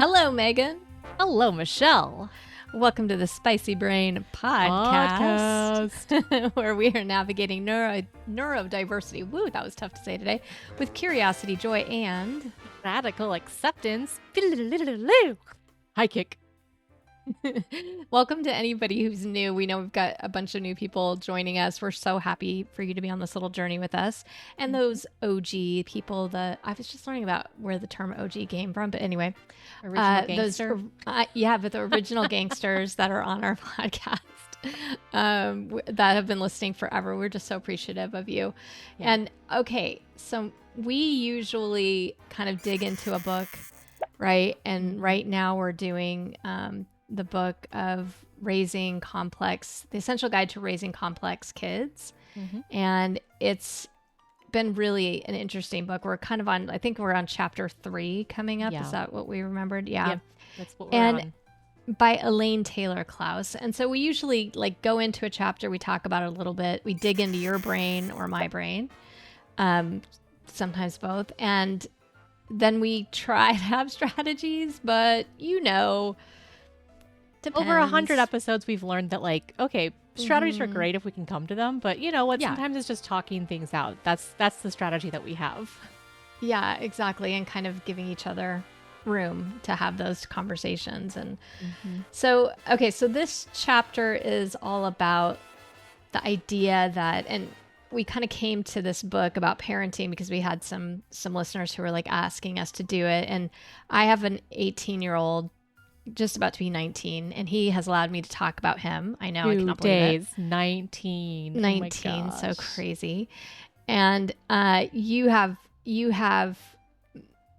Hello, Megan. Hello, Michelle. Welcome to the Spicy Brain podcast. Where we are navigating neurodiversity. Woo, that was tough to say today. With curiosity, joy, and radical acceptance. High kick. Welcome to anybody who's new. We know we've got a bunch of new people joining us. We're so happy for you to be on this little journey with us. And those OG people that I was just learning about where the term OG came from. But anyway, original gangster. But the original gangsters that are on our podcast that have been listening forever. We're just so appreciative of you. Yeah. And okay, so we usually kind of dig into a book, right? And right now we're doing the book of the Essential Guide to Raising Complex Kids. Mm-hmm. And it's been really an interesting book. We're kind of I think we're on chapter 3 coming up. Yeah. Is that what we remembered? Yeah. Yep, that's what we're on. By Elaine Taylor-Klaus. And so we usually go into a chapter, we talk about it a little bit, we dig into your brain or my brain, sometimes both. And then we try to have strategies, but depends. Over 100 episodes, we've learned that strategies are great if we can come to them, but you know what? Yeah. Sometimes it's just talking things out. That's the strategy that we have. Yeah, exactly. And kind of giving each other room to have those conversations. And so this chapter is all about the idea that, and we kind of came to this book about parenting because we had some listeners who were asking us to do it. And I have an 18-year-old just about to be 19, and he has allowed me to talk about him. I know, I cannot believe it. 19, so crazy. And you have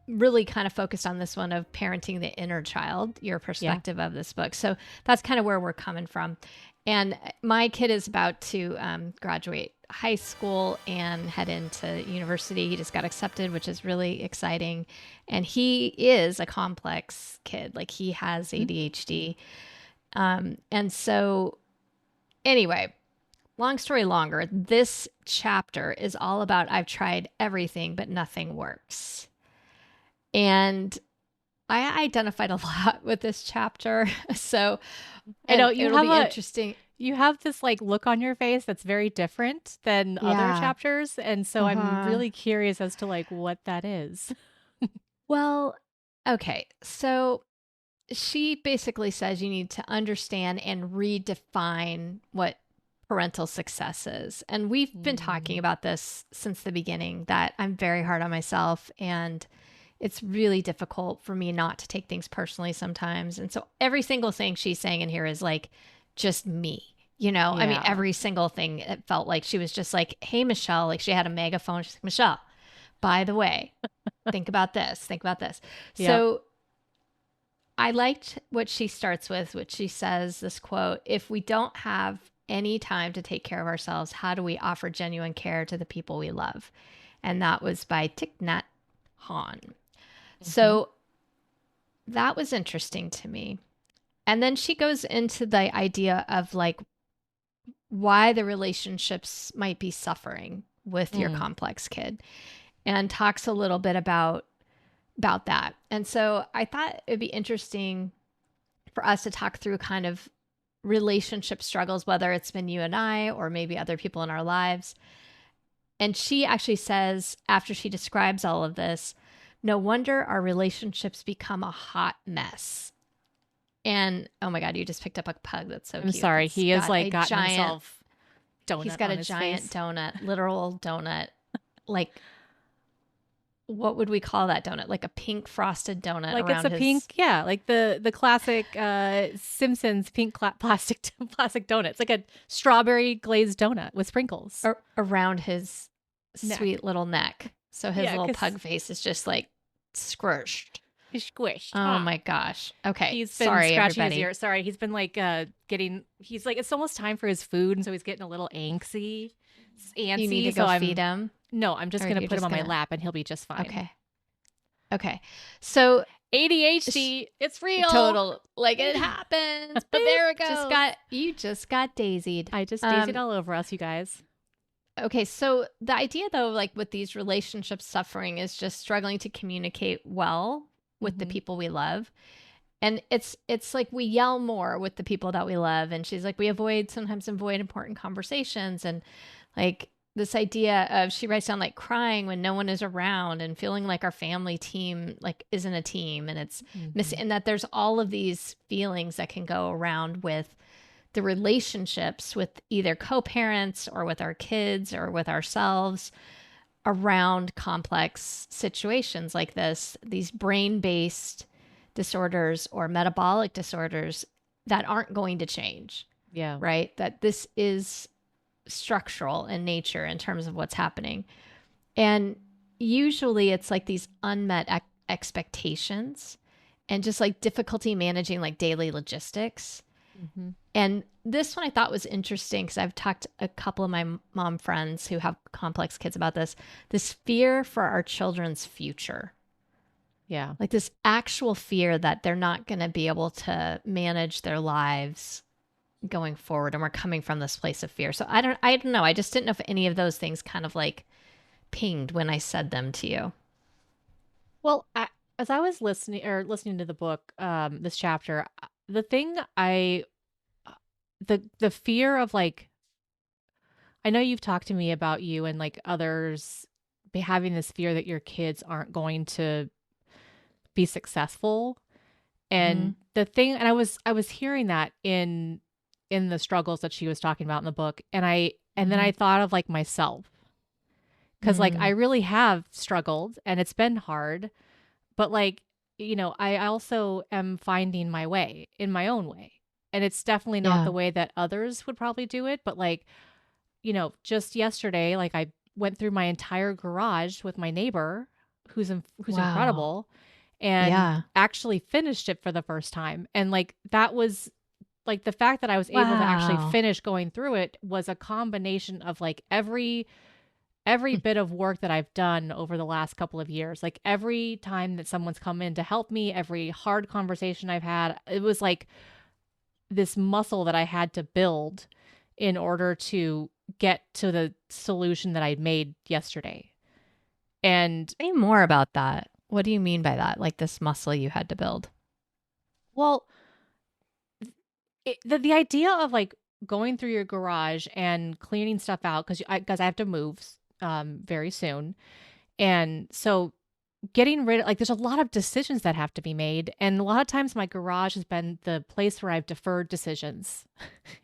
really kind of focused on this one of parenting the inner child, your perspective of this book. So that's kind of where we're coming from. And my kid is about to graduate high school and head into university. He just got accepted, which is really exciting. And he is a complex kid. He has ADHD. And so anyway, long story longer, this chapter is all about I've tried everything, but nothing works. And I identified a lot with this chapter. So I know it'll be interesting. You have this look on your face that's very different than other chapters. And so I'm really curious as to what that is. Well, okay. So she basically says you need to understand and redefine what parental success is. And we've been talking about this since the beginning, that I'm very hard on myself and it's really difficult for me not to take things personally sometimes. And so every single thing she's saying in here is just me, I mean, every single thing, it felt like she was just hey, Michelle, she had a megaphone. She's like, Michelle, by the way, think about this. Yep. So I liked what she starts with, which she says this quote, if we don't have any time to take care of ourselves, how do we offer genuine care to the people we love? And that was by Thich Nhat Hanh. So that was interesting to me. And then she goes into the idea of why the relationships might be suffering with your complex kid, and talks a little bit about that. And so I thought it'd be interesting for us to talk through kind of relationship struggles, whether it's been you and I or maybe other people in our lives. And she actually says, after she describes all of this, no wonder our relationships become a hot mess. And oh my God, you just picked up a pug. That's so cute. I'm sorry. He has gotten himself donut. He's got a giant donut, literal donut. What would we call that donut? A pink frosted donut. It's a pink, the classic Simpsons pink plastic donut. It's like a strawberry glazed donut with sprinkles around his sweet little neck. So his little pug face is just squished. Squished. Oh my gosh. Okay. He's been scratching his ear. Sorry. He's been he's it's almost time for his food. And so he's getting a little antsy. You need to go feed him? No, I'm just going to put him on my lap and he'll be just fine. Okay. So ADHD, it's real. Total. It happens. But there it goes. You just got daisied. I just daisied all over us, you guys. Okay, so the idea though, with these relationships suffering is just struggling to communicate well with the Mm-hmm. people we love. And it's like we yell more with the people that we love. And she's like, we sometimes avoid important conversations. And like this idea of, she writes down like crying when no one is around and feeling like our family team like isn't a team, and it's Mm-hmm. missing, and that there's all of these feelings that can go around with the relationships with either co-parents or with our kids or with ourselves around complex situations like this, these brain-based disorders or metabolic disorders that aren't going to change, Yeah. right? That this is structural in nature in terms of what's happening. And usually it's like these unmet expectations and just like difficulty managing like daily logistics. Mm-hmm. And this one I thought was interesting because I've talked to a couple of my mom friends who have complex kids about this fear for our children's future. Yeah. Like this actual fear that they're not going to be able to manage their lives going forward, and we're coming from this place of fear. So I don't know. I just didn't know if any of those things kind of like pinged when I said them to you. Well, as I was listening to the book, this chapter, the thing the fear of like, I know you've talked to me about you and like others having this fear that your kids aren't going to be successful. Mm-hmm. And the thing, and I was hearing that in the struggles that she was talking about in the book, and then Mm-hmm. I thought of like myself, because like I Mm. really have struggled and it's been hard, but like, I also am finding my way in my own way. And it's definitely not the Yeah. way that others would probably do it, but like, just yesterday, like I went through my entire garage with my neighbor who's Wow. incredible, and Yeah. actually finished it for the first time. And like that was like, the fact that I was able to actually Wow. finish going through it was a combination of like every bit of work that I've done over the last couple of years. Like every time that someone's come in to help me, every hard conversation I've had, it was like this muscle that I had to build in order to get to the solution that I made yesterday. And Say more about that. What do you mean by that? Like this muscle you had to build? well, the idea of like going through your garage and cleaning stuff out, because I have to move very soon. And so getting rid of, like, there's a lot of decisions that have to be made, and a lot of times my garage has been the place where I've deferred decisions.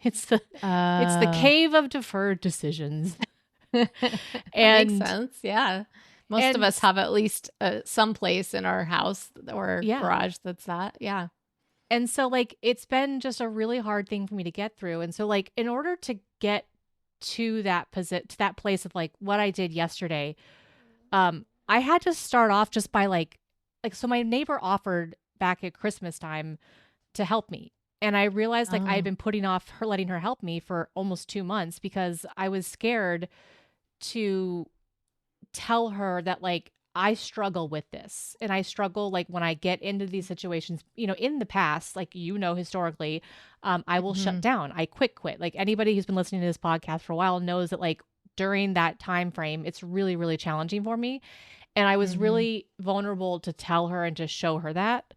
it's the it's the Oh. cave of deferred decisions. That makes and sense. Yeah. Most of and us have at least some place in our house or yeah. garage that's that. Yeah. And so like it's been just a really hard thing for me to get through. And so like in order to get to that place of like what I did yesterday, I had to start off just by like so my neighbor offered back at Christmas time to help me. And I realized like I had Oh. been putting off her letting her help me for almost 2 months because I was scared to tell her that like I struggle with this, and I struggle like when I get into these situations, in the past, like, historically, I will shut Hmm. down. I quit. Like anybody who's been listening to this podcast for a while knows that like during that time frame, it's really, really challenging for me. And I was Hmm. really vulnerable to tell her and to show her that.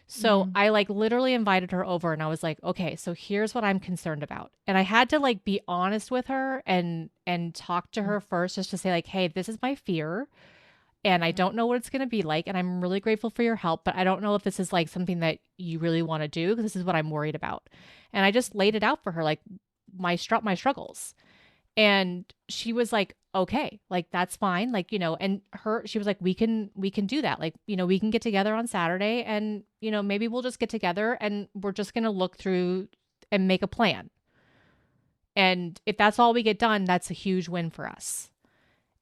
So Mm. I like literally invited her over and I was like, okay, so here's what I'm concerned about. And I had to like be honest with her and talk to her first, just to say like, hey, this is my fear and I don't know what it's going to be like, and I'm really grateful for your help, but I don't know if this is like something that you really want to do, because this is what I'm worried about. And I just laid it out for her, like my struggles. And she was like, okay, like that's fine, like, and she was like, we can do that, like, we can get together on Saturday, and maybe we'll just get together and we're just going to look through and make a plan, and if that's all we get done, that's a huge win for us.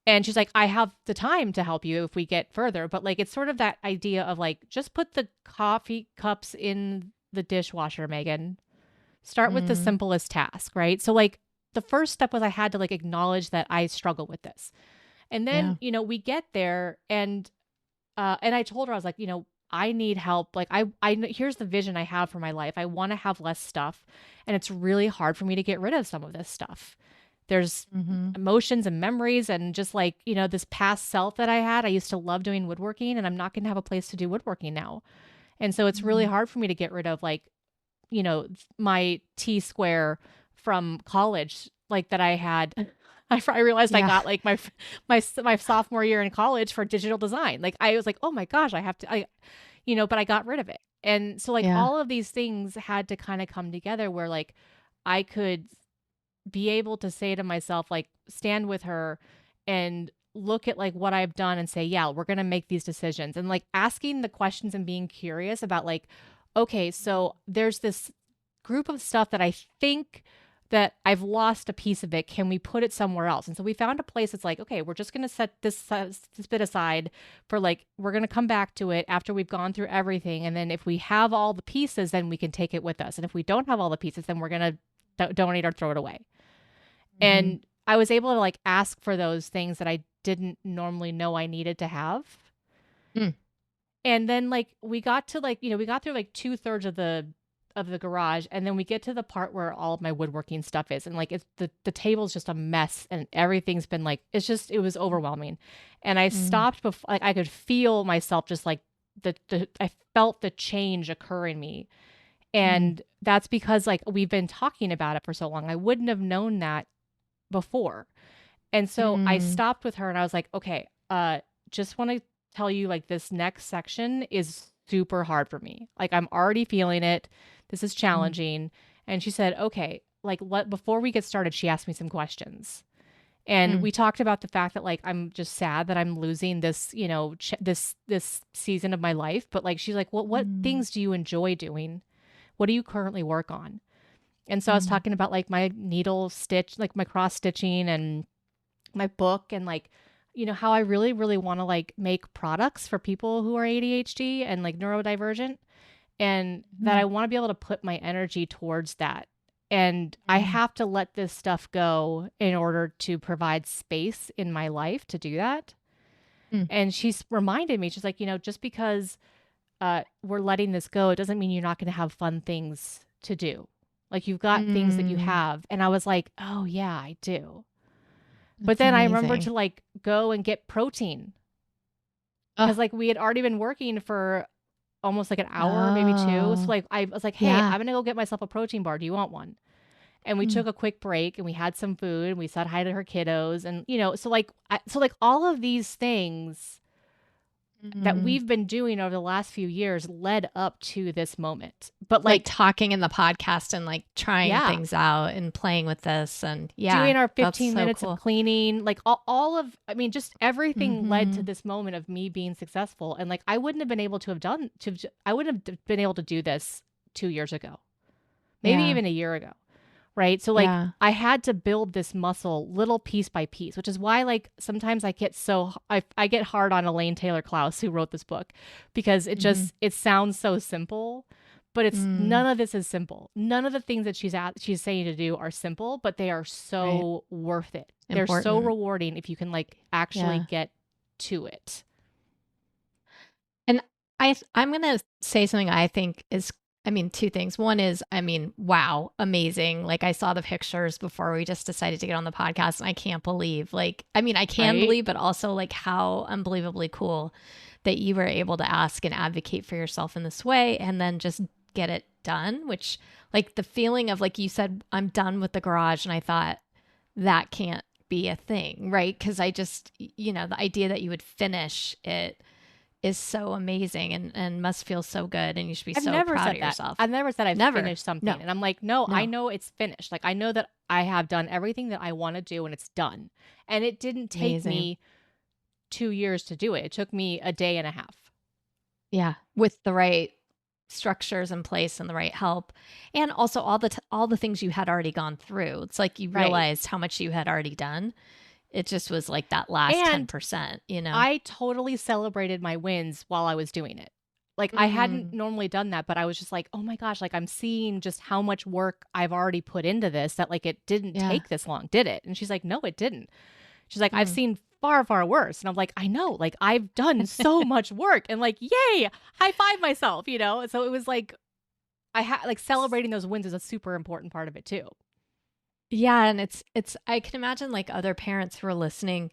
And she's like, I have the time to help you if we get further. But like, it's sort of that idea of like, just put the coffee cups in the dishwasher, Megan. Start with the Mm. simplest task, right? So like, the first step was I had to like acknowledge that I struggle with this. And Yeah. then, we get there, and I told her, I was like, I need help. Like here's the vision I have for my life. I want to have less stuff, and it's really hard for me to get rid of some of this stuff. there's emotions and memories and just like, you know, this past self that I had. I used to love doing woodworking, and I'm not going to have a place to do woodworking now. And so it's really hard for me to get rid of like, you know, my T square from college, like that I had. I realized I Yeah. got like my sophomore year in college for digital design. Like I was like, oh my gosh, you know, but I got rid of it. And so like Yeah. all of these things had to kind of come together where like I could be able to say to myself, like, stand with her and look at like what I've done and say, yeah, we're going to make these decisions, and like asking the questions and being curious about like, okay, so there's this group of stuff that I think that I've lost a piece of it. Can we put it somewhere else? And so we found a place that's like, okay, we're just going to set this bit aside for like, we're going to come back to it after we've gone through everything. And then if we have all the pieces, then we can take it with us. And if we don't have all the pieces, then we're going to donate or throw it away. And I was able to like ask for those things that I didn't normally know I needed to have. And then like we got to like, you know, we got through like 2/3 of the garage, and then we get to the part where all of my woodworking stuff is, and like it's the table's just a mess, and everything's been like, it was overwhelming. And I stopped before, like I could feel myself just like I felt the change occur in me. And that's because like we've been talking about it for so long. I wouldn't have known that before. And so I stopped with her and I was like, okay, just want to tell you like this next section is super hard for me. Like I'm already feeling it. This is challenging. And she said, okay, like before we get started, she asked me some questions. And we talked about the fact that like I'm just sad that I'm losing this, you know, this season of my life. But like she's like, what things do you enjoy doing? What do you currently work on? And so I was talking about like my needle stitch, like my cross stitching and my book, and like, you know, how I really, really want to like make products for people who are ADHD and like neurodivergent, and that I want to be able to put my energy towards that. And I have to let this stuff go in order to provide space in my life to do that. And she's reminded me, she's like, you know, just because we're letting this go, it doesn't mean you're not going to have fun things to do. Like you've got things that you have. And I was like, oh yeah, I do. But then I remembered to like go and get protein, because like we had already been working for almost like an hour, maybe two. So like I was like, hey, I'm going to go get myself a protein bar. Do you want one? And we took a quick break and we had some food and we said hi to her kiddos. And, you know, so like all of these things that we've been doing over the last few years led up to this moment. But like talking in the podcast and like trying things out and playing with this, and doing our 15 minutes of cleaning, like all of, I mean, just everything led to this moment of me being successful. And like, I wouldn't have been able to do this 2 years ago, maybe even a year ago. Right. So like I had to build this muscle little piece by piece, which is why like sometimes I get I get hard on Elaine Taylor-Klaus, who wrote this book, because it just, it sounds so simple, but it's none of this is simple. None of the things that she's saying to do are simple, but they are so worth it. They're so rewarding if you can like actually get to it. And I'm going to say something I think is, I mean, two things. One is, I mean, wow, amazing. Like I saw the pictures before we just decided to get on the podcast, and I can't believe, like, I mean, I can believe, but also like how unbelievably cool that you were able to ask and advocate for yourself in this way and then just get it done, which like the feeling of, like you said, I'm done with the garage. And I thought that can't be a thing, right? Because I just, you know, the idea that you would finish it is so amazing and must feel so good, and you should be so proud of yourself. I've never said I've finished something. No. And I'm like, no, I know it's finished. Like I know that I have done everything that I want to do and it's done. And it didn't take me 2 years to do it. It took me a day and a half. Yeah, with the right structures in place and the right help, and also all the things you had already gone through. It's like you realized how much you had already done. It just was like that last 10%, you know? I totally celebrated my wins while I was doing it. Like I hadn't normally done that, but I was just like, oh my gosh, like I'm seeing just how much work I've already put into this, that like it didn't take this long, did it? And she's like, no, it didn't. She's like, I've seen far, far worse. And I'm like, I know, like I've done so much work, and like, yay, high five myself, you know? So it was like, I had like celebrating those wins is a super important part of it too. Yeah, and it's I can imagine like other parents who are listening,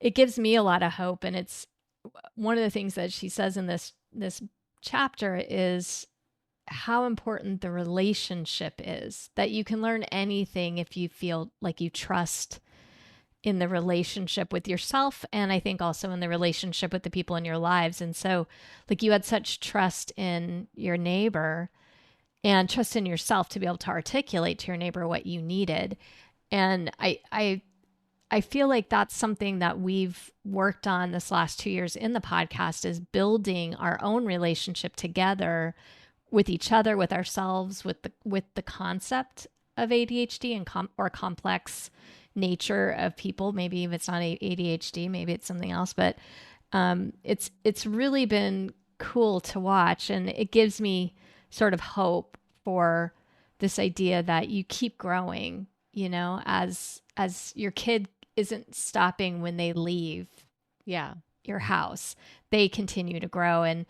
it gives me a lot of hope, and it's one of the things that she says in this chapter is how important the relationship is. That you can learn anything if you feel like you trust in the relationship with yourself, and I think also in the relationship with the people in your lives. And so like you had such trust in your neighbor and trust in yourself to be able to articulate to your neighbor what you needed. And I feel like that's something that we've worked on this last 2 years in the podcast, is building our own relationship together with each other, with ourselves, with the concept of ADHD and or complex nature of people. Maybe if it's not ADHD, maybe it's something else. But it's really been cool to watch, and it gives me sort of hope for this idea that you keep growing. You know, as your kid isn't stopping when they leave Yeah. your house, they continue to grow. And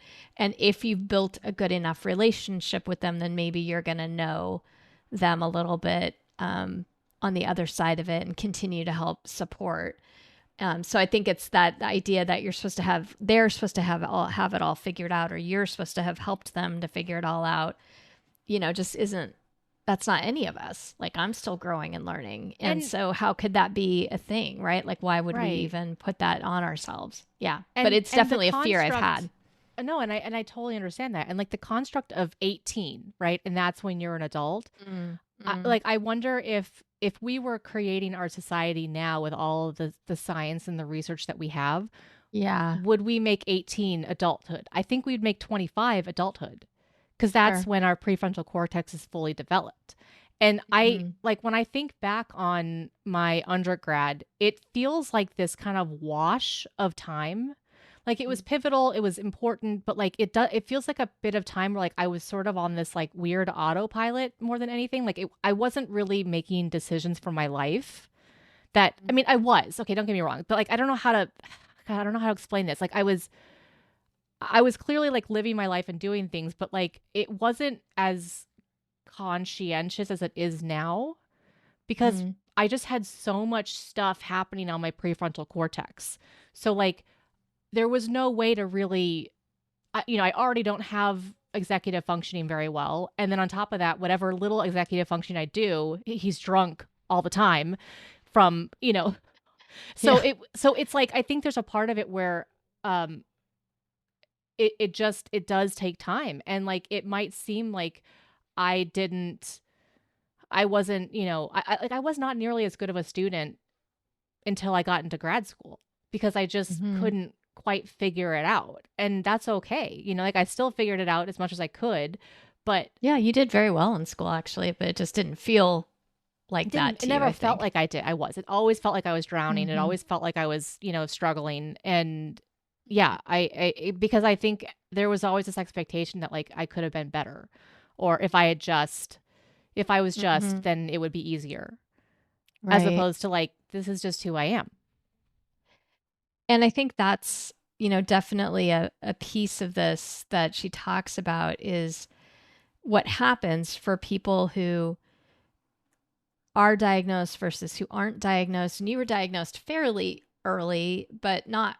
if you've built a good enough relationship with them, then maybe you're going to know them a little bit on the other side of it and continue to help support. So I think it's that idea that they're supposed to have it all figured out, or you're supposed to have helped them to figure it all out, just isn't, that's not any of us. Like, I'm still growing and learning. And And so how could that be a thing, right? Like, why would we right. even put that on ourselves? Yeah. But And it's and the definitely a fear I've construct had. no, and I totally understand that. And like the construct of 18, right? And that's when you're an adult. Mm, I, mm, like I wonder if we were creating our society now with all of the science and the research that we have, yeah. would we make 18 adulthood? I think we'd make 25 adulthood, because that's Sure. when our prefrontal cortex is fully developed. And I Hmm. like when I think back on my undergrad, it feels like this kind of wash of time. Like it was pivotal, it was important, but like it feels like a bit of time where like I was sort of on this like weird autopilot more than anything. Like I wasn't really making decisions for my life. That I mean, I was. Okay, don't get me wrong, but like I don't know how to God, I don't know how to explain this. Like I was clearly like living my life and doing things, but like it wasn't as conscientious as it is now, because Hmm. I just had so much stuff happening on my prefrontal cortex. So like there was no way to really I already don't have executive functioning very well, and then on top of that, whatever little executive functioning I do, he's drunk all the time from, so Yeah. it's like I think there's a part of it where um it does take time, and like it might seem like I didn't I wasn't, I was not nearly as good of a student until I got into grad school, because I just Hmm. couldn't quite figure it out. And that's okay. Like I still figured it out as much as I could, but Yeah, you did very well in school, actually, but it just didn't feel it like didn't that it to you, never I felt think. like I did. I was. It always felt like I was drowning. It Hmm. always felt like I was, struggling. And yeah, because I think there was always this expectation that like I could have been better, or if I was just, Hmm. then it would be easier, as Right. opposed to like this is just who I am. And I think that's, definitely a piece of this that she talks about is what happens for people who are diagnosed versus who aren't diagnosed. And you were diagnosed fairly early, but not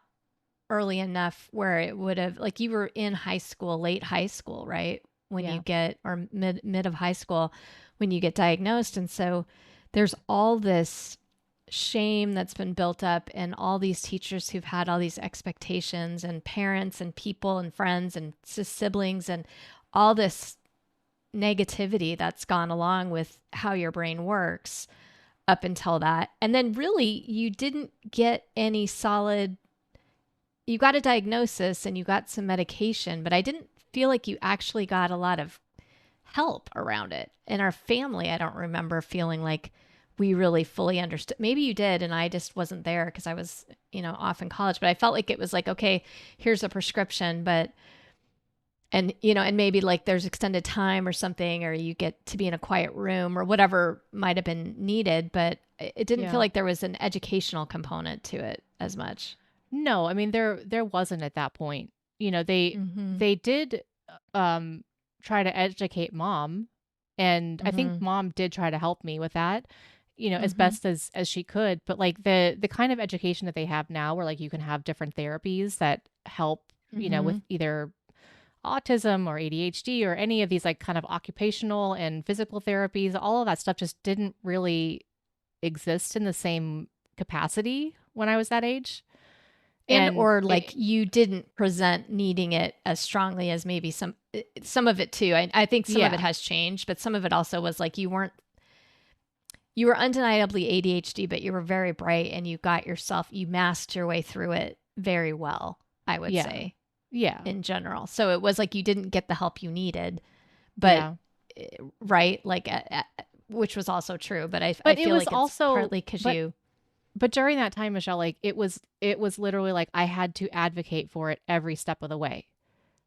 early enough where it would have, like, you were in high school, late high school, right? When you Yeah. get, or mid of high school, when you get diagnosed. And so there's all this shame that's been built up, and all these teachers who've had all these expectations, and parents and people and friends and siblings, and all this negativity that's gone along with how your brain works up until that. And then really you didn't get any solid, you got a diagnosis and you got some medication, but I didn't feel like you actually got a lot of help around it. In our family, I don't remember feeling like we really fully understood. Maybe you did, and I just wasn't there because I was, off in college. But I felt like it was like, okay, here's a prescription, but and maybe like there's extended time or something, or you get to be in a quiet room or whatever might have been needed. But it didn't feel Yeah. like there was an educational component to it as much. No, I mean there wasn't at that point. They Mm-hmm. they did um try to educate mom, And I think Mm-hmm. mom did try to help me with that, as Mm-hmm. best as she could. But like the kind of education that they have now, where like you can have different therapies that help, with Mm-hmm. either autism or ADHD or any of these like kind of occupational and physical therapies, all of that stuff just didn't really exist in the same capacity when I was that age. And And or like you didn't present needing it as strongly as maybe some of it too. I think some of it yeah, has changed, but some of it also was like you were undeniably ADHD, but you were very bright and you masked your way through it very well, I would yeah, say, yeah, in general. So it was like you didn't get the help you needed, but yeah. right, like, which was also true. But I But it feel was like it's also, partly because but you, but during that time, Michelle, like it was literally like I had to advocate for it every step of the way.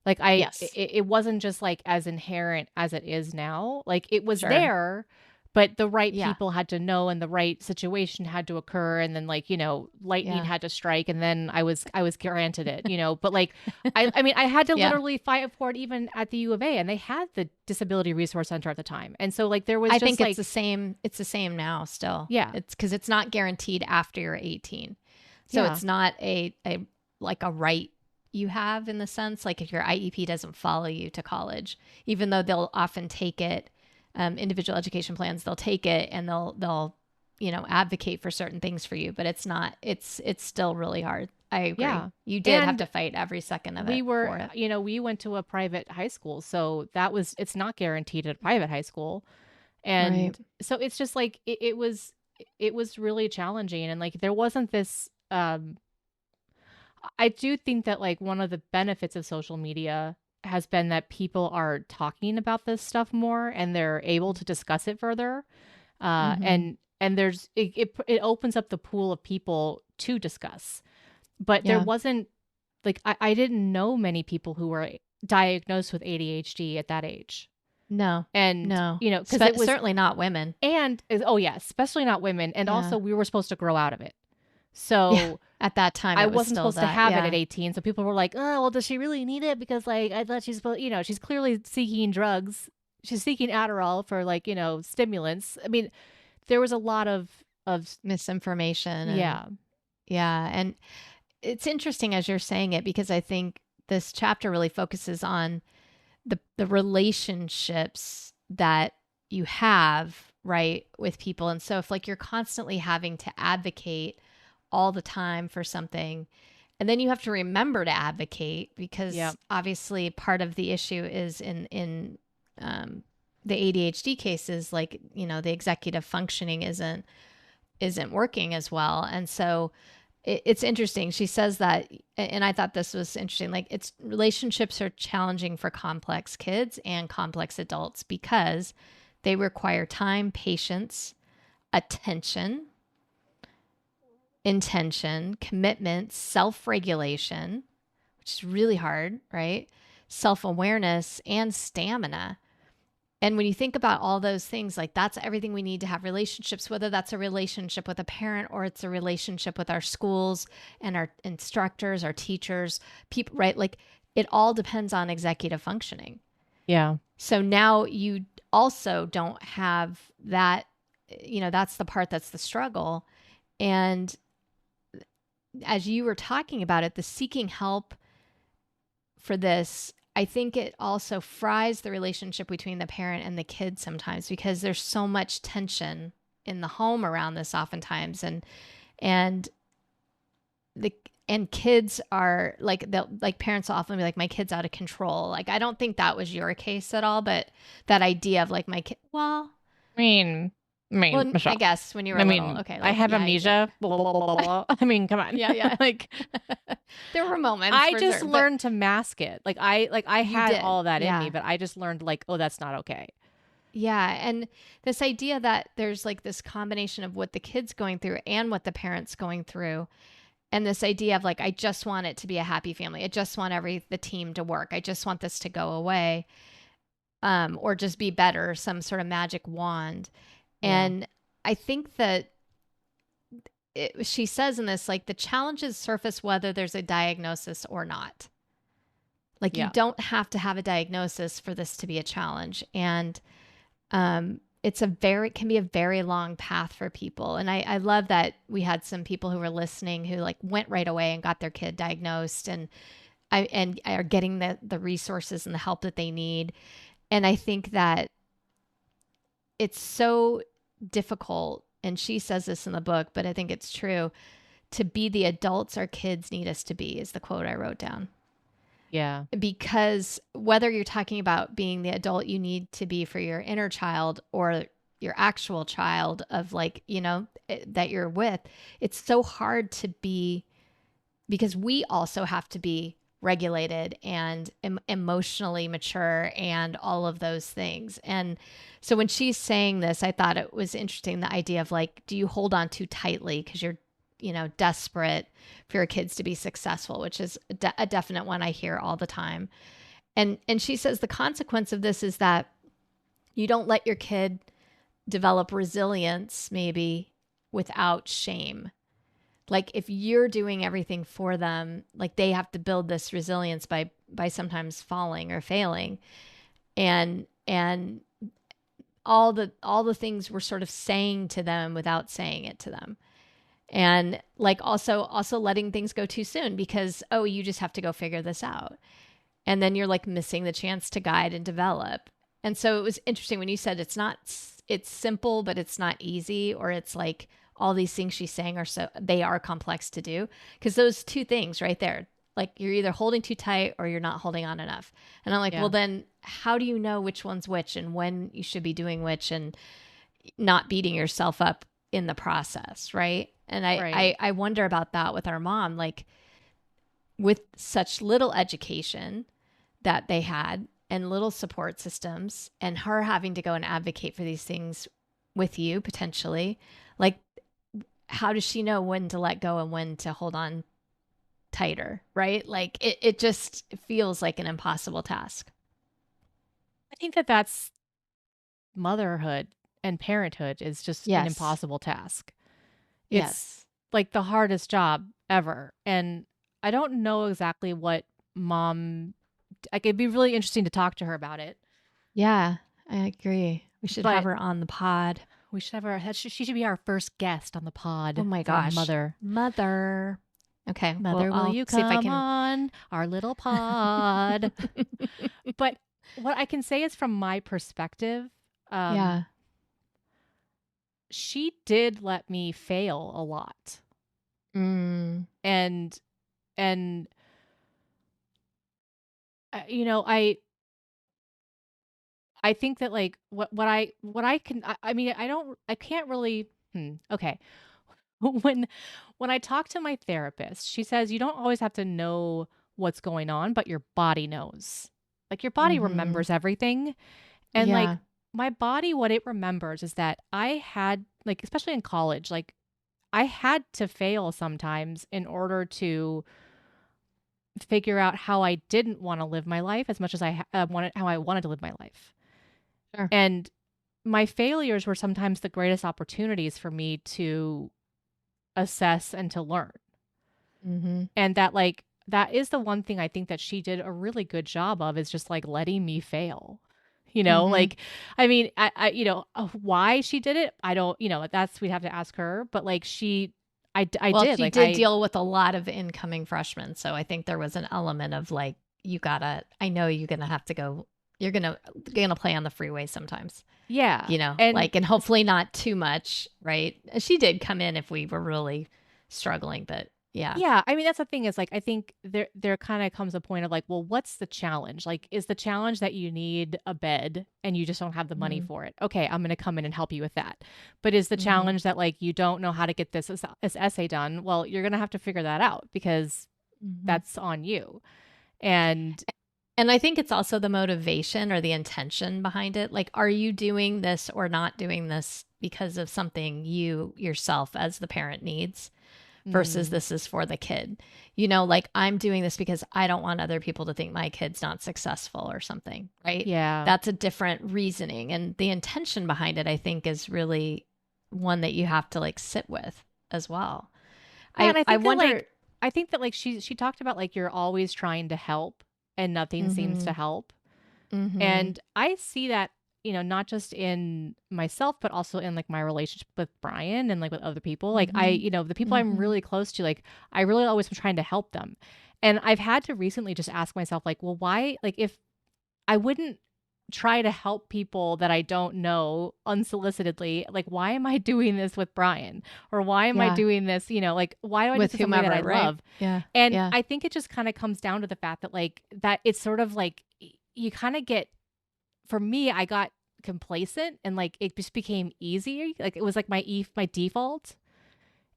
Like yes, it wasn't just like as inherent as it is now. Like it was sure. there, but the right Yeah. people had to know and the right situation had to occur, and then like, lightning Yeah. had to strike, and then I was granted it. But like I mean I had to Yeah. literally fight for it even at the U of A, and they had the Disability Resource Center at the time. And so like there was I just think like it's the same now still. yeah. It's because it's not guaranteed after you're 18. So Yeah. it's not a like a right you have in the sense like if your IEP doesn't follow you to college, even though they'll often take it, individual education plans, they'll take it and they'll advocate for certain things for you, but it's still really hard. I agree. Yeah. You did have And to fight every second of we it were, for it. we went to a private high school, so it's not guaranteed at a private high school. Right. And so it's just like it was really challenging, and like there wasn't this I do think that like one of the benefits of social media has been that people are talking about this stuff more and they're able to discuss it further. Uh Mm-hmm. and and there's it opens up the pool of people to discuss. But there Yeah. wasn't like I didn't know many people who were diagnosed with ADHD at that age. No. And, No. because it was, Certainly not women. oh yeah, especially not women. And Yeah. also we were supposed to grow out of it. Yeah. So At that time, I it was wasn't still supposed to that. have it at Yeah. 18. So people were like, oh, well, does she really need it? Because like, I thought she's supposed, she's clearly seeking drugs. She's seeking Adderall for like, stimulants. I mean, there was a lot of, Misinformation and yeah, yeah. And it's interesting as you're saying it because I think this chapter really focuses on the relationships that you have, right, with people. And so if like you're constantly having to advocate all the time for something, and then you have to remember to advocate yeah, because obviously part of the issue is in um, the ADHD cases, like the executive functioning isn't working as well, and so it's interesting. She says that, and I thought this was interesting. Like, it's relationships are challenging for complex kids and complex adults because they require time, patience, attention, intention, commitment, self regulation, which is really hard, right? Self awareness and stamina. And when you think about all those things, like that's everything we need to have relationships, whether that's a relationship with a parent or it's a relationship with our schools and our instructors, our teachers, people, right? Like it all depends on executive functioning. yeah, So now you also don't have that, that's the part that's the struggle. And as you were talking about it, the seeking help for this, I think it also fries the relationship between the parent and the kid sometimes because there's so much tension in the home around this oftentimes and the and kids are like they'll like parents will often be like my kid's out of control. Like I don't think that was your case at all, but that idea of like my kid I mean, I Michelle, guess when you were I little, mean, okay, I like have yeah, amnesia. Blah, blah, blah, blah. I mean, come on. yeah, yeah. Like There were moments I for just certain, but learned to mask it. Like I you had did. all of that in me, Yeah. but I just learned like, oh, that's not okay. Yeah. And this idea that there's like this combination of what the kid's going through and what the parent's going through. And this idea of like, I just want it to be a happy family. I just want the team to work. I just want this to go away. Or just be better, some sort of magic wand. Yeah. And I think that she says in this, like the challenges surface whether there's a diagnosis or not. Like you Yeah. don't have to have a diagnosis for this to be a challenge. And It's can be a very long path for people. And I love that we had some people who were listening who like went right away and got their kid diagnosed and are getting the resources and the help that they need. And I think that it's so difficult, and she says this in the book, but I think it's true, to be the adults our kids need us to be, is the quote I wrote down. Yeah. Because whether you're talking about being the adult you need to be for your inner child or your actual child of like, that you're with, it's so hard to be, because we also have to be regulated and emotionally mature and all of those things. And so when she's saying this, I thought it was interesting, the idea of like, do you hold on too tightly because you're desperate for your kids to be successful, which is a definite one I hear all the time. And she says the consequence of this is that you don't let your kid develop resilience maybe without shame. Like if you're doing everything for them, like they have to build this resilience by sometimes falling or failing. And all the things we're sort of saying to them without saying it to them. And like also letting things go too soon because, oh, you just have to go figure this out. And then you're like missing the chance to guide and develop. And so it was interesting when you said it's simple, but it's not easy, or it's like all these things she's saying they are complex to do. Because those two things right there, like you're either holding too tight or you're not holding on enough. And I'm like, Yeah. well, then how do you know which one's which and when you should be doing which and not beating yourself up in the process, right? And Right. I wonder about that with our mom, like with such little education that they had and little support systems, and her having to go and advocate for these things with you potentially, like how does she know when to let go and when to hold on tighter, right? Like it just feels like an impossible task. I think that that's motherhood and parenthood is just an Yes. impossible task. It's Yes. like the hardest job ever. And I don't know exactly what mom, like, it'd be really interesting to talk to her about it. Yeah, I agree. We should have But her on the pod. we should have her, she should be our first guest on the Oh pod my for gosh. mother. Mother. Okay, well, Mother, will I'll you see if I come can. on our little pod? But what I can say is from my perspective, um, Yeah. she did let me fail a lot. Mm. And, and, you know, I think that like what I can, I mean, I can't really, okay. When, when I talk to my therapist, she says you don't always have to know what's going on, but your body knows. Like your body Mm-hmm. remembers everything. And like Yeah. my body, what it remembers is that I had, like, especially in college, like I had to fail sometimes in order to figure out how I didn't want to live my life as much as wanted, how I wanted to live my life. Sure. And my failures were sometimes the greatest opportunities for me to assess and to learn. Mm-hmm. And that, like, that is the one thing I think that she did a really good job of, is just like letting me fail. Mm-hmm. Like, I mean, why she did it, I don't, that's, we'd have to ask her. But like, I Well, did, she like, did deal with a lot of incoming freshmen, so I think there was an element of like, I know you're gonna have to go. You're gonna play on the freeway sometimes, yeah. And like, and hopefully not too much, right? She did come in if we were really struggling, but yeah. yeah, I mean, that's the thing, is like, I think there kind of comes a point of like, well, what's the challenge? Like, is the challenge that you need a bed and you just don't have the money Mm-hmm. for it? Okay, I'm going to come in and help you with that. But is the Mm-hmm. challenge that like you don't know how to get this essay done? Well, you're going to have to figure that out, because Mm-hmm. that's on you. And And I think it's also the motivation or the intention behind it. Like, are you doing this or not doing this because of something you yourself as the parent needs versus mm, this is for the kid? Like I'm doing this because I don't want other people to think my kid's not successful or something, right? yeah. That's a different reasoning. And the intention behind it, I think, is really one that you have to like sit with as well. Yeah, I, and I wonder. I think that like she talked about like you're always trying to help and nothing seems Mm-hmm. to help. Mm-hmm. And I see that, not just in myself, but also in like my relationship with Brian and like with other people. Like Mm-hmm. the people I'm Mm-hmm. really close to, like I really always am trying to help them. And I've had to recently just ask myself, like, well, why, like, if I wouldn't try to help people that I don't know unsolicitedly, like, why am I doing this with Brian? Or why am I Yeah. doing this, like, why do I do With this with somebody that I whomever, right? love? Yeah. And Yeah. I think it just kind of comes down to the fact that, like, that it's sort of like you kind of get, for me, I got complacent and like it just became easier. Like, it was like my default.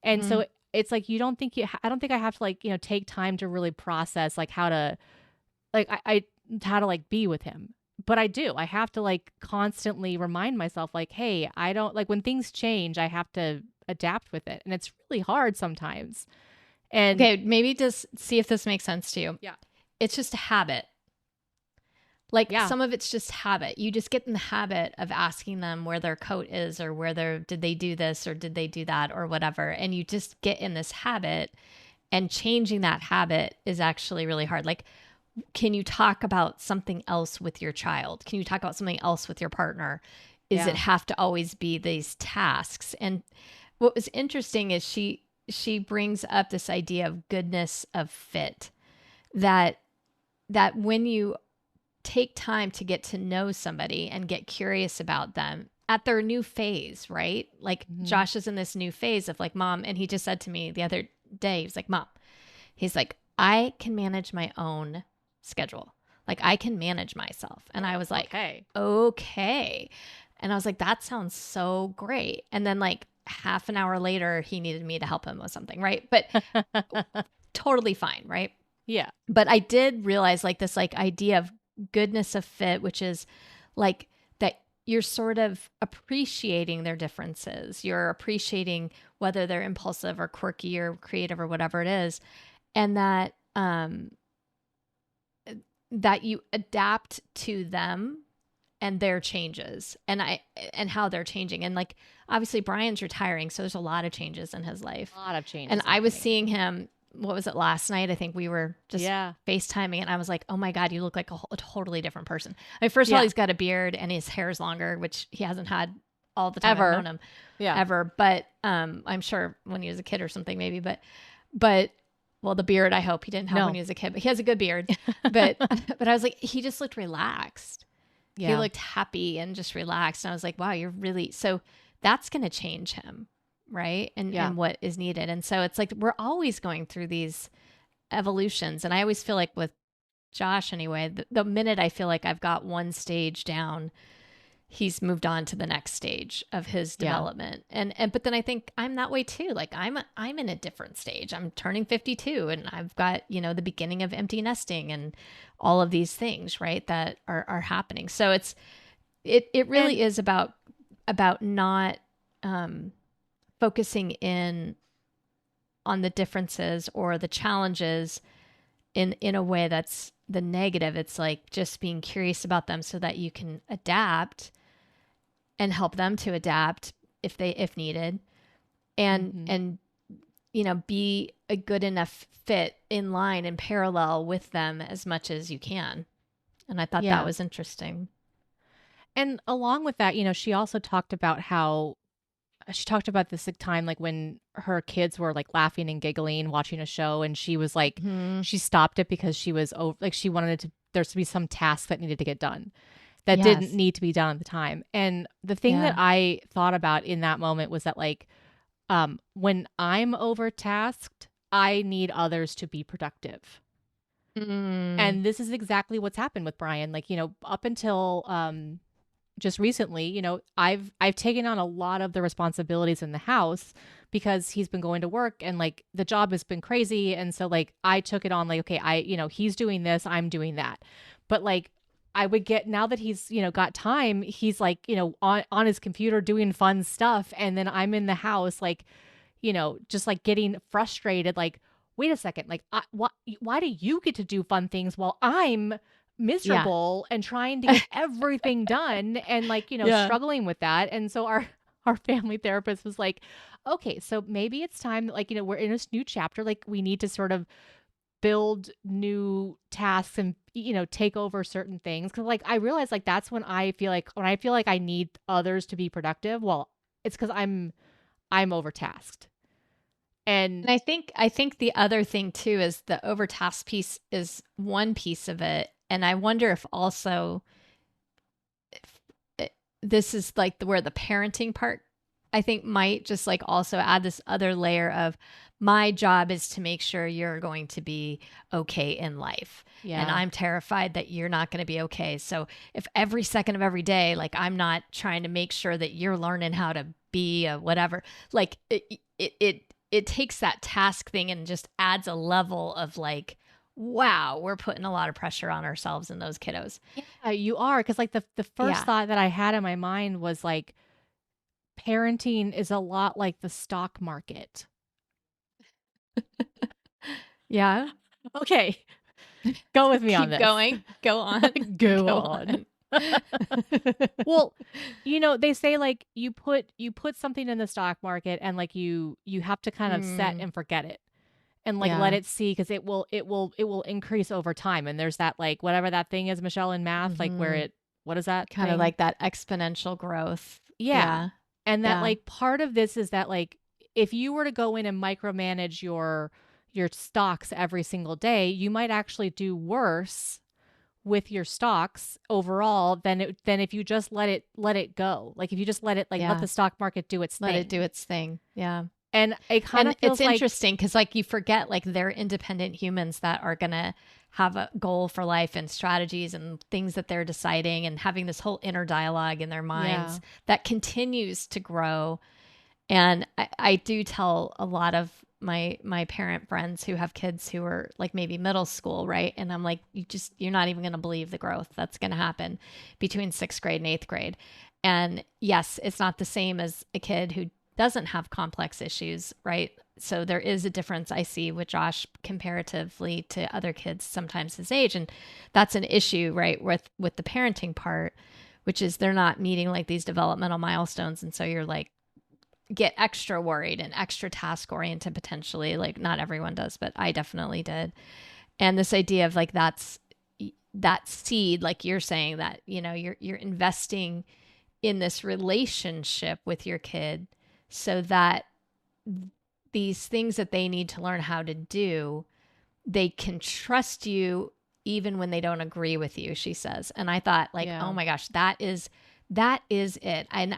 And Mm-hmm. so it's like, I don't think I have to like, take time to really process like how to, like, how to like be with him. But I do. I have to like constantly remind myself, like, hey, I don't like when things change, I have to adapt with it. And it's really hard sometimes. And Okay, maybe just see if this makes sense to you. yeah, It's just a habit. Like yeah, some of it's just habit. You just get in the habit of asking them where their coat is or did they do this or did they do that or whatever. And you just get in this habit, and changing that habit is actually really hard. Like, can you talk about something else with your child? Can you talk about something else with your partner? Is it yeah, have to always be these tasks? And what was interesting is she brings up this idea of goodness of fit, that when you take time to get to know somebody and get curious about them at their new phase, right? Like hmm, Josh is in this new phase of like, mom, and he just said to me the other day, he was like, mom, he's like, I can manage my own schedule. Like I can manage myself. And I was like, okay, okay. And I was like, that sounds so great. And then like half an hour later, he needed me to help him with something, right? But totally fine, right? yeah, But I did realize like this like idea of goodness of fit, which is like that you're sort of appreciating their differences. You're appreciating whether they're impulsive or quirky or creative or whatever it is. And that you adapt to them and their changes and how they're changing. And like obviously Brian's retiring, so there's a lot of changes in his life. a lot of And changes I was happening. seeing him, what was it, last night? I think we were just Yeah, FaceTiming, and I was like, oh my God, you look like a totally different person. I mean, first of all, yeah, he's got a beard and his hair is longer, which he hasn't had all the time I've known ever, him yeah, ever. But I'm sure when he was a kid or something, maybe. But well, the beard, I hope he didn't have when no, he was a kid, but he has a good beard. But but I was like, he just looked relaxed. He yeah, looked happy and just relaxed. And I was like, wow, you're really, so that's going to change him. Right. yeah, And what is needed. And so it's like, we're always going through these evolutions. And I always feel like with Josh, anyway, the minute I feel like I've got one stage down, he's moved on to the next stage of his yeah, development. And but then I think I'm that way too. Like I'm in a different stage. I'm turning 52 and I've got, the beginning of empty nesting and all of these things, right, that are happening. So it really and is about not um focusing in on the differences or the challenges in a way that's the negative. It's like just being curious about them so that you can adapt and help them to adapt if needed, and mhm. be a good enough fit in line and parallel with them as much as you can. And I thought that Yeah. was interesting. And along with that, she also talked about how she talked about this like, time like when her kids were like laughing and giggling watching a show, and she was like, Hmm. she stopped it because she was over, like she wanted to there's to be some task that needed to get done that didn't Yes. need to be done at the time. And the thing that Yeah. I thought about in that moment was that like when I'm overtasked, I need others to be productive. Mm. And this is exactly what's happened with Brian. Like, up until just recently, I've taken on a lot of the responsibilities in the house because he's been going to work and like the job has been crazy. And so like I took it on like, okay, he's doing this, I'm doing that. But like I would get, now that he's, got time, he's like, on his computer doing fun stuff. And then I'm in the house, like, just like getting frustrated, like, wait a second, like, why do you get to do fun things while I'm Yeah. miserable and trying to get everything done and like, Yeah. struggling with that. And so our family therapist was like, okay, so maybe it's time that like, we're in this new chapter. Like we need to sort of build new tasks and, take over certain things. Cause like I realize like that's when I feel like I need others to be productive. Well, it's cause I'm overtasked. And And I think the other thing too is the overtask piece is one piece of it. And I wonder if also this is like where the parenting part I think might just like also add this other layer of my job is to make sure you're going to be okay in life. And yeah. I'm terrified that you're not going to be okay. So if every second of every day, like I'm not trying to make sure that you're learning how to be a whatever, like it takes that task thing and just adds a level of like, wow, we're putting a lot of pressure on ourselves and those kiddos. Yeah, you are. Cause like the first Yeah. thought that I had in my mind was like, parenting is a lot like the stock market. Yeah. Okay. Go with me on Keep this. going. Go on. Go Go on. on. Well, they say like you put something in the stock market and like you have to kind of set Mm, and forget it and like let yeah. it see because it will increase over time. And there's that like whatever that thing is, Michelle, in math, like where Hmm. it what is that Kind of thing? like that exponential growth. Yeah. Yeah. And that Yeah. like part of this is that like if you were to go in and micromanage your stocks every single day, you might actually do worse with your stocks overall than if you just let it go. Like if you just let Yeah. the stock market do its Let it thing. do its thing. Yeah. And it kind And of it's feels like interesting because, like, you forget, like, they're independent humans that are going to have a goal for life and strategies and things that they're deciding and having this whole inner dialogue in their yeah, minds that continues to grow. And I do tell a lot of my parent friends who have kids who are like maybe middle school, right? And I'm like, you're not even going to believe the growth that's going to happen between sixth grade and eighth grade. And yes, it's not the same as a kid who doesn't have complex issues, right? So there is a difference I see with Josh comparatively to other kids sometimes his age, and that's an issue, right? With the parenting part, which is they're not meeting like these developmental milestones, and so you're like get extra worried and extra task oriented potentially. Like not everyone does, but I definitely did. And this idea of like that seed, like you're saying that, you're investing in this relationship with your kid so that these things that they need to learn how to do, they can trust you even when they don't agree with you, she says. And I thought like, oh yeah, my gosh, that is it. And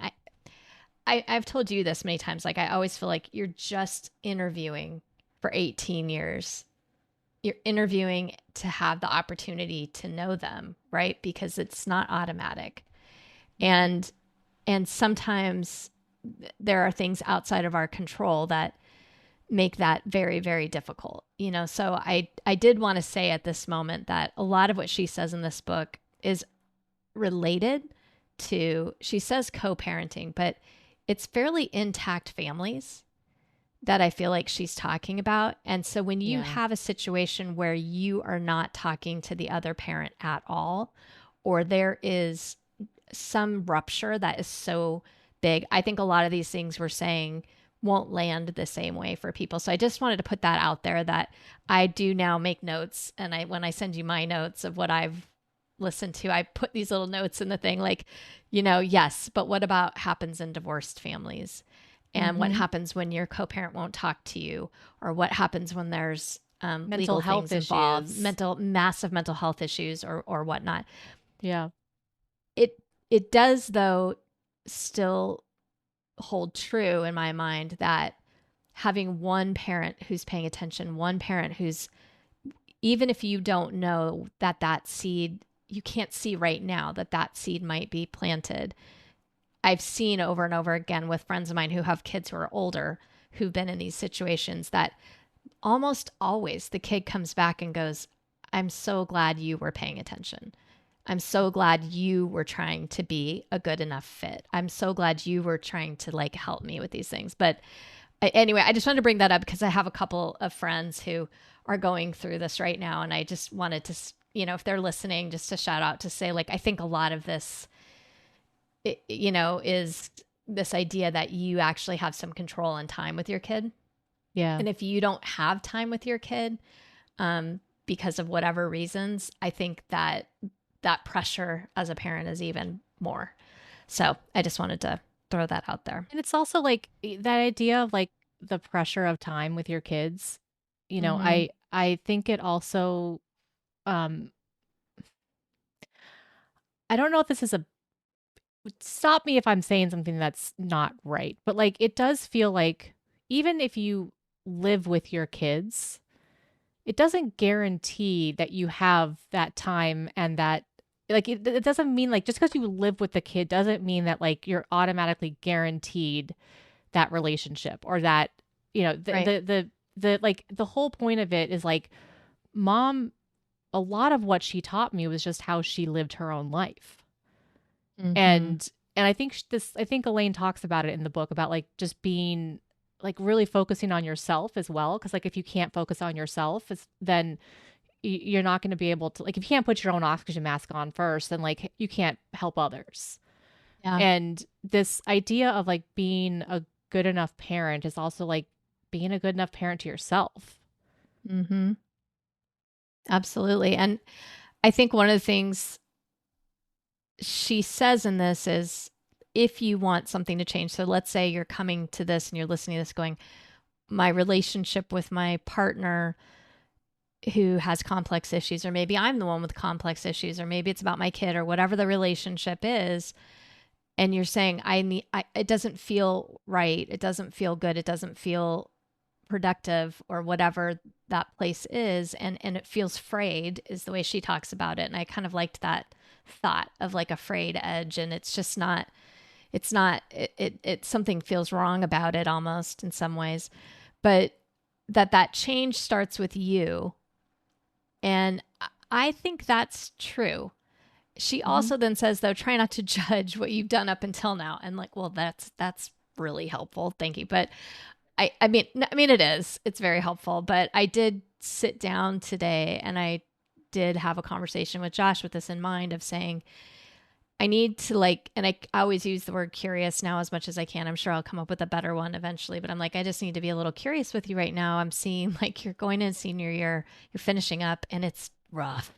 I've told you this many times. Like, I always feel like you're just interviewing for 18 years. You're interviewing to have the opportunity to know them, right? Because it's not automatic. And sometimes there are things outside of our control that make that very, very difficult. So I did want to say at this moment that a lot of what she says in this book is related to, she says co-parenting, but it's fairly intact families that I feel like she's talking about. And so when you yeah, have a situation where you are not talking to the other parent at all, or there is some rupture that is so big, I think a lot of these things we're saying won't land the same way for people. So I just wanted to put that out there that I do now make notes. And when I send you my notes of what I've listened to, I put these little notes in the thing like, yes, but what about happens in divorced families? And what mm-hmm. happens when your co-parent won't talk to you, or what happens when there's Mental legal health things involved, issues. massive mental health issues, or whatnot. Yeah, It does though still hold true in my mind that having one parent who's paying attention, one parent who's, even if you don't know that seed, you can't see right now that seed might be planted. I've seen over and over again with friends of mine who have kids who are older who've been in these situations that almost always the kid comes back and goes, I'm so glad you were paying attention. I'm so glad you were trying to be a good enough fit. I'm so glad you were trying to like help me with these things. But anyway, I just wanted to bring that up because I have a couple of friends who are going through this right now. And I just wanted to, if they're listening, just to shout out to say, like, I think a lot of this, is this idea that you actually have some control and time with your kid. yeah, And if you don't have time with your kid, because of whatever reasons, I think that that pressure as a parent is even more. So I just wanted to throw that out there. And it's also like that idea of like the pressure of time with your kids. Mm-hmm. I think it also um I don't know if this is a stop me if I'm saying something that's not right, but like it does feel like even if you live with your kids, it doesn't guarantee that you have that time and that like it doesn't mean like just because you live with the kid doesn't mean that like you're automatically guaranteed that relationship or that Right. the like the whole point of it is like mom, a lot of what she taught me was just how she lived her own life. Mm-hmm. And I think Elaine talks about it in the book about like just being like really focusing on yourself as well, because like if you can't focus on yourself then you're not going to be able to like if you can't put your own oxygen mask on first, then like you can't help others. Yeah. And this idea of like being a good enough parent is also like being a good enough parent to yourself. Mm-hmm. Absolutely. And I think one of the things she says in this is if you want something to change, so let's say you're coming to this and you're listening to this going, my relationship with my partner who has complex issues, or maybe I'm the one with complex issues, or maybe it's about my kid, or whatever the relationship is. And you're saying, it doesn't feel right. It doesn't feel good. It doesn't feel productive, or whatever that place is. And it feels frayed, is the way she talks about it. And I kind of liked that thought of like a frayed edge. And it's just not, it's something feels wrong about it almost in some ways. But that change starts with you. And I think that's true. She Mm-hmm. also then says, though, try not to judge what you've done up until now. And like, well, that's really helpful. Thank you. But I mean, it is. It's very helpful. But I did sit down today and I did have a conversation with Josh with this in mind of saying, I need to like, and I always use the word curious now as much as I can. I'm sure I'll come up with a better one eventually, but I'm like, I just need to be a little curious with you right now. I'm seeing like you're going in senior year, you're finishing up, and it's rough.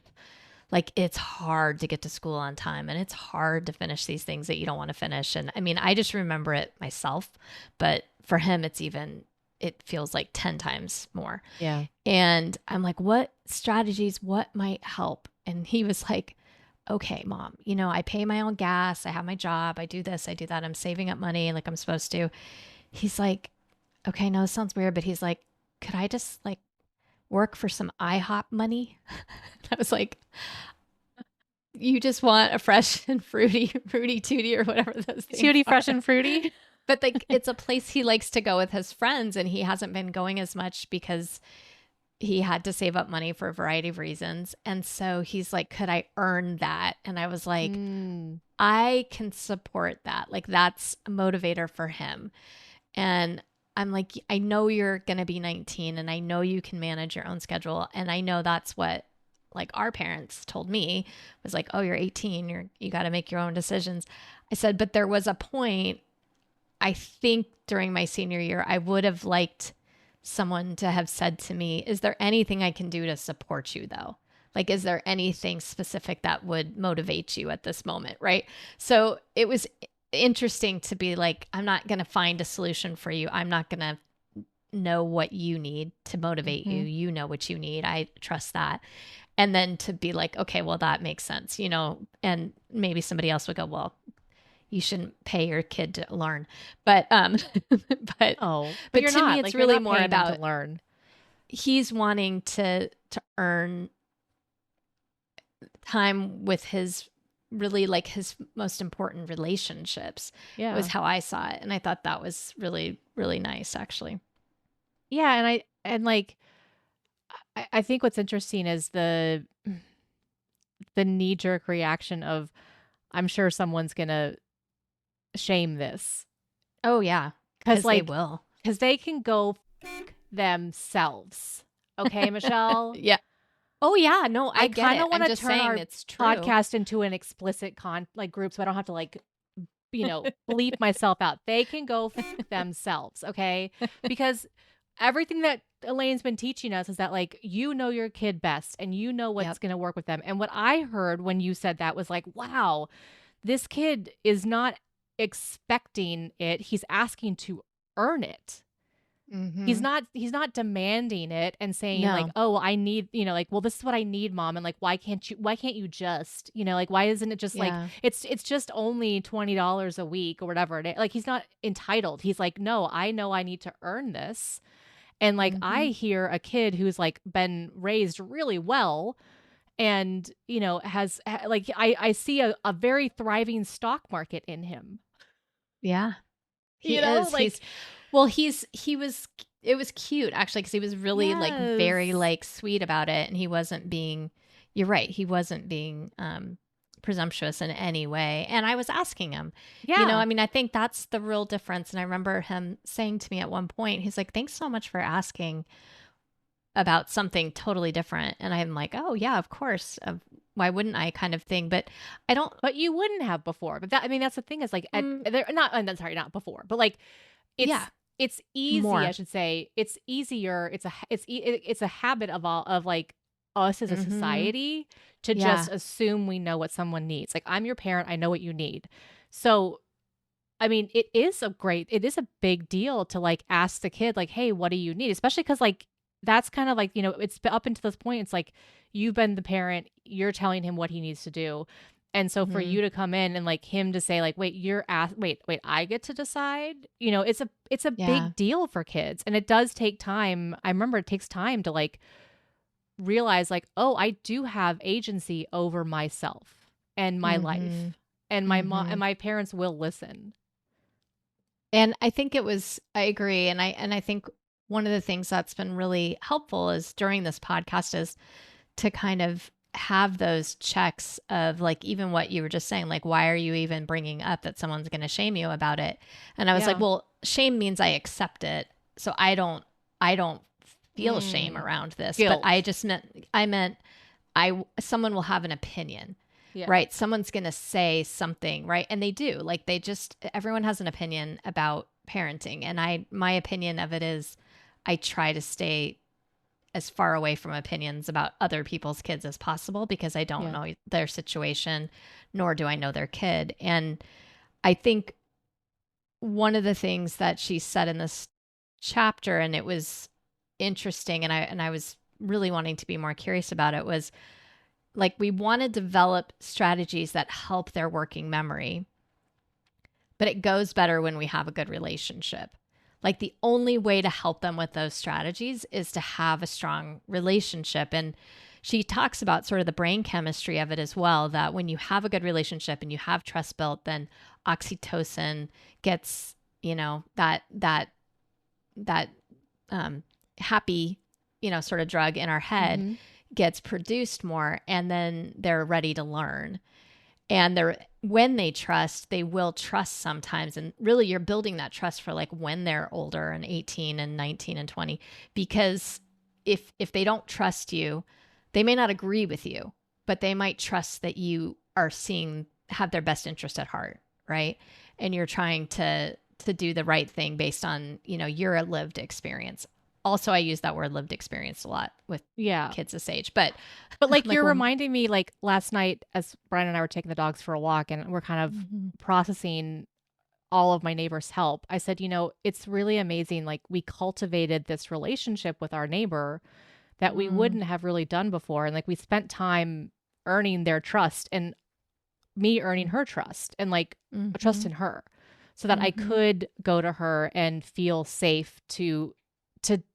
Like it's hard to get to school on time and it's hard to finish these things that you don't want to finish. And I mean, I just remember it myself, but for him, it feels like 10 times more. Yeah. And I'm like, what strategies, what might help? And he was like, okay, mom, I pay my own gas. I have my job. I do this, I do that. I'm saving up money like I'm supposed to. He's like, okay, no, this sounds weird, but he's like, could I just like work for some IHOP money? I was like, you just want a fresh and fruity tootie or whatever those things Tutti Fresh are. and Fruity. But like it's a place he likes to go with his friends and he hasn't been going as much because he had to save up money for a variety of reasons. And so he's like, could I earn that? And I was like, Mm. I can support that. Like that's a motivator for him. And I'm like, I know you're going to be 19 and I know you can manage your own schedule. And I know that's what like our parents told me was like, oh, you're 18, you got to make your own decisions. I said, but there was a point, I think during my senior year, I would have liked someone to have said to me, is there anything I can do to support you though? Like, is there anything specific that would motivate you at this moment? Right. So it was interesting to be like, I'm not going to find a solution for you. I'm not going to know what you need to motivate you. Mm-hmm. You know what you need. I trust that. And then to be like, okay, well, that makes sense, and maybe somebody else would go, well, you shouldn't pay your kid to learn. But, but, Oh, but but you're to me, not it's like you're really not more paying them to about learn. he's wanting to earn time with his really like his most important relationships was Yeah. how I saw it. And I thought that was really, really nice, actually. Yeah, and like I think what's interesting is the knee jerk reaction of I'm sure someone's gonna shame this Oh, yeah, because because they like will. because they can go themselves. Okay, Michelle. Yeah. Oh, yeah. No, I I get kind it. of want I'm to just turn saying our it's true. podcast into an explicit like group so I don't have to like bleep myself out. They can go themselves, okay? Because everything that Elaine's been teaching us is that like, you know your kid best and you know what's Yep. going to work with them. And what I heard when you said that was like, wow, this kid is not expecting it. He's asking to earn it. Mm-hmm. He's not demanding it and saying like, No. "Oh, well, I need, like, well, this is what I need, mom." And like, why can't you just, like, why isn't it just like Yeah. it's just only $20 a week or whatever it is. Like he's not entitled. He's like, "No, I know I need to earn this." And like I Mm-hmm. hear a kid who's like been raised really well and, like I see a very thriving stock market in him. Yeah. You He know, is. like He was, it was cute actually, because he was really like very yes. like sweet about it. And he wasn't being, you're right, he wasn't being presumptuous in any way. And I was asking him, Yeah. I mean, I think that's the real difference. And I remember him saying to me at one point, he's like, thanks so much for asking about something totally different. And I'm like, oh, yeah, of course. Why wouldn't I, kind of thing. But I don't, But you wouldn't have before. But that, I mean, that's the thing is like, mm, they're not, I'm sorry, not before, but like, yeah, it's easy, I more. should say. It's easier. It's a habit of all of like us as a Mm-hmm. society to Yeah. just assume we know what someone needs. Like, I'm your parent. I know what you need. So, I mean, it is a big deal to like ask the kid, like, hey, what do you need? Especially because like, that's kind of like, it's up until this point, it's like you've been the parent, you're telling him what he needs to do. And so for Mm-hmm. you to come in and like him to say like, wait, wait, I get to decide, it's a Yeah. big deal for kids. And it does take time. I remember it takes time to like realize like, oh, I do have agency over myself and my Mm-hmm. life. And my mom Mm-hmm. and my parents will listen. And I think I agree. And I think one of the things that's been really helpful is during this podcast is to kind of have those checks of like, even what you were just saying, like, why are you even bringing up that someone's going to shame you about it? And I was like, Yeah. well, shame means I accept it. So I don't feel shame Mm. around this, but Guilt. I meant someone will have an opinion, Yeah. right? Someone's going to say something, right? And they do. Like, everyone has an opinion about parenting, and my opinion of it is I try to stay as far away from opinions about other people's kids as possible, because I don't Yeah. know their situation, nor do I know their kid. And I think one of the things that she said in this chapter, and it was interesting, and I was really wanting to be more curious about it, was like, we want to develop strategies that help their working memory, but it goes better when we have a good relationship. Like, the only way to help them with those strategies is to have a strong relationship. And she talks about sort of the brain chemistry of it as well, that when you have a good relationship and you have trust built, then oxytocin gets, that happy, sort of drug in our head Mm-hmm. gets produced more, and then they're ready to learn. And when they trust, they will trust sometimes. And really, you're building that trust for like when they're older and 18 and 19 and 20, because if they don't trust you, they may not agree with you, but they might trust that you have their best interest at heart, right? And you're trying to do the right thing based on, your lived experience. Also, I use that word lived experience a lot with Yeah. kids this age, but But like like, you're well, reminding me like last night as Brian and I were taking the dogs for a walk and we're kind of mhm, processing all of my neighbor's help. I said, it's really amazing. Like we cultivated this relationship with our neighbor that we mm, wouldn't have really done before. And like we spent time earning their trust and me earning her trust and like a trust mhm, in her so that I mhm. could go to her and feel safe to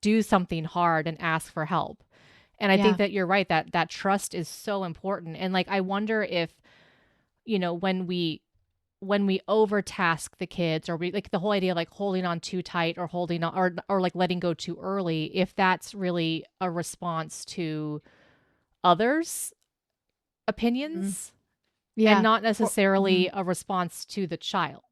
do something hard and ask for help. And I think Yeah. that you're right that that trust is so important. And like I wonder if, when we overtask the kids or we like the whole idea of like holding on too tight or holding on or like letting go too early, if that's really a response to others' Mhm. opinions and Yeah. not Or mhm. necessarily a response to the child.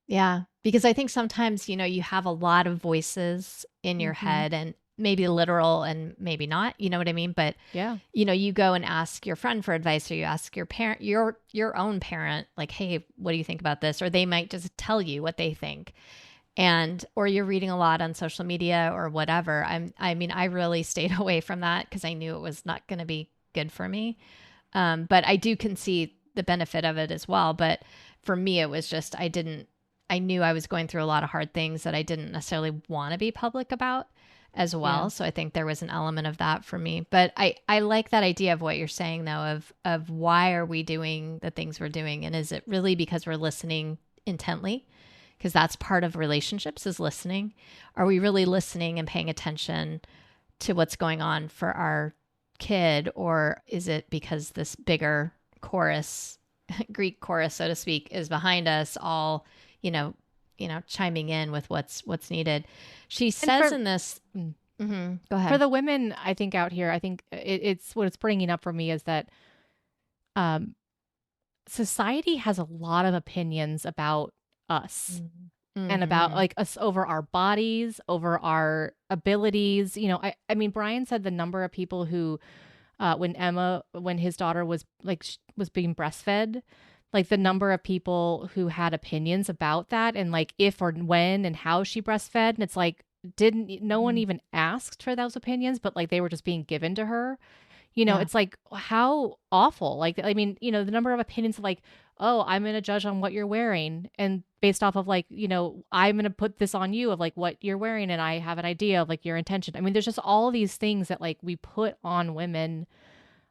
Yeah, because I think sometimes, you have a lot of voices in your Mhm. head, and maybe literal and maybe not, you know what I mean? But, Yeah. you go and ask your friend for advice, or you ask your parent, your own parent, like, "Hey, what do you think about this?" Or they might just tell you what they think. or you're reading a lot on social media or whatever. I mean, I really stayed away from that because I knew it was not going to be good for me. But I do concede the benefit of it as well. But for me, it was just, I knew I was going through a lot of hard things that I didn't necessarily want to be public about as Yeah. well. So I think there was an element of that for me. But I like that idea of what you're saying though, of why are we doing the things we're doing? And is it really because we're listening intently? Because that's part of relationships is listening. Are we really listening and paying attention to what's going on for our kid? Or is it because this bigger chorus, Greek chorus, so to speak, is behind us all, you know, chiming in with what's needed. She And says in this, go for ahead. the women, I think out here, I think it's what it's bringing up for me is that um, society has a lot of opinions about us and about Mm-hmm. like us over our bodies, over our abilities. I mean, Brian said the number of people who, when his daughter was was being breastfed, like the number of people who had opinions about that and like if or when and how she breastfed. And it's like, didn't no one even asked for those opinions, but like they were just being given to her. Yeah. It's like how awful. Like, I mean, the number of opinions of like, oh, I'm going to judge on what you're wearing. And based off of like, I'm going to put this on you of like what you're wearing. And I have an idea of like your intention. I mean, there's just all these things that like we put on women.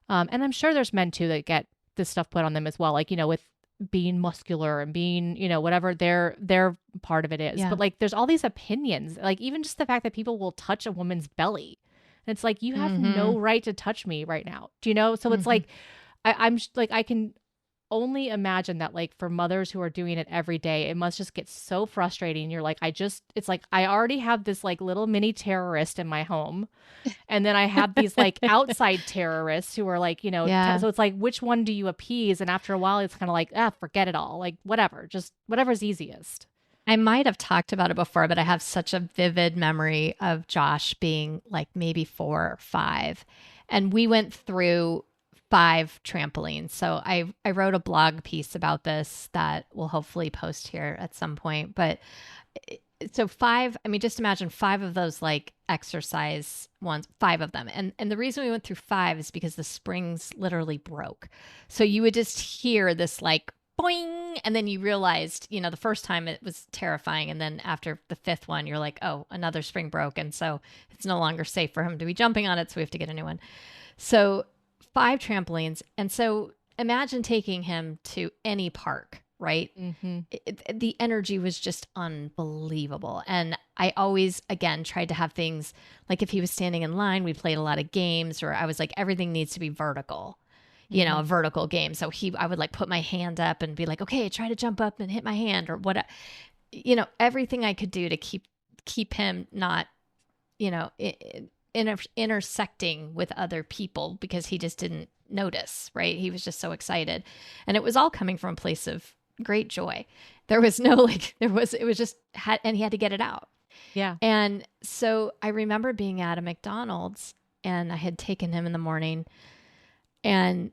And I'm sure there's men too that get this stuff put on them as well. Like, with being muscular and being, whatever their part of it is. Yeah. But like, there's all these opinions, like even just the fact that people will touch a woman's belly. And it's like, you have Mm-hmm. no right to touch me right now. Do you know? So it's Mm-hmm. like, like, I can only imagine that, like, for mothers who are doing it every day, it must just get so frustrating. You're like, it's like, I already have this, like, little mini terrorist in my home. And then I have these, like, outside terrorists who are, like, Yeah. so it's like, which one do you appease? And after a while, it's kind of like, forget it all. Like, whatever, just whatever's easiest. I might have talked about it before, but I have such a vivid memory of Josh being like maybe 4 or 5. And we went through 5 trampolines. So I wrote a blog piece about this that we'll hopefully post here at some point. But so 5, I mean, just imagine 5 of those like exercise ones, 5 of them. And the reason we went through 5 is because the springs literally broke. So you would just hear this like boing, and then you realized, the first time it was terrifying, and then after the 5th one you're like, oh, another spring broke, and so it's no longer safe for him to be jumping on it, so we have to get a new one. So 5 trampolines, and so imagine taking him to any park, right? Mm-hmm. The energy was just unbelievable. And I always, again, tried to have things like if he was standing in line, we played a lot of games, or I was like, everything needs to be vertical, Mm-hmm. a vertical game. So I would like put my hand up and be like, okay, try to jump up and hit my hand or what, everything I could do to keep him not, intersecting with other people because he just didn't notice, right? He was just so excited. And it was all coming from a place of great joy. There was no like, it was just, and he had to get it out. Yeah. And so I remember being at a McDonald's and I had taken him in the morning and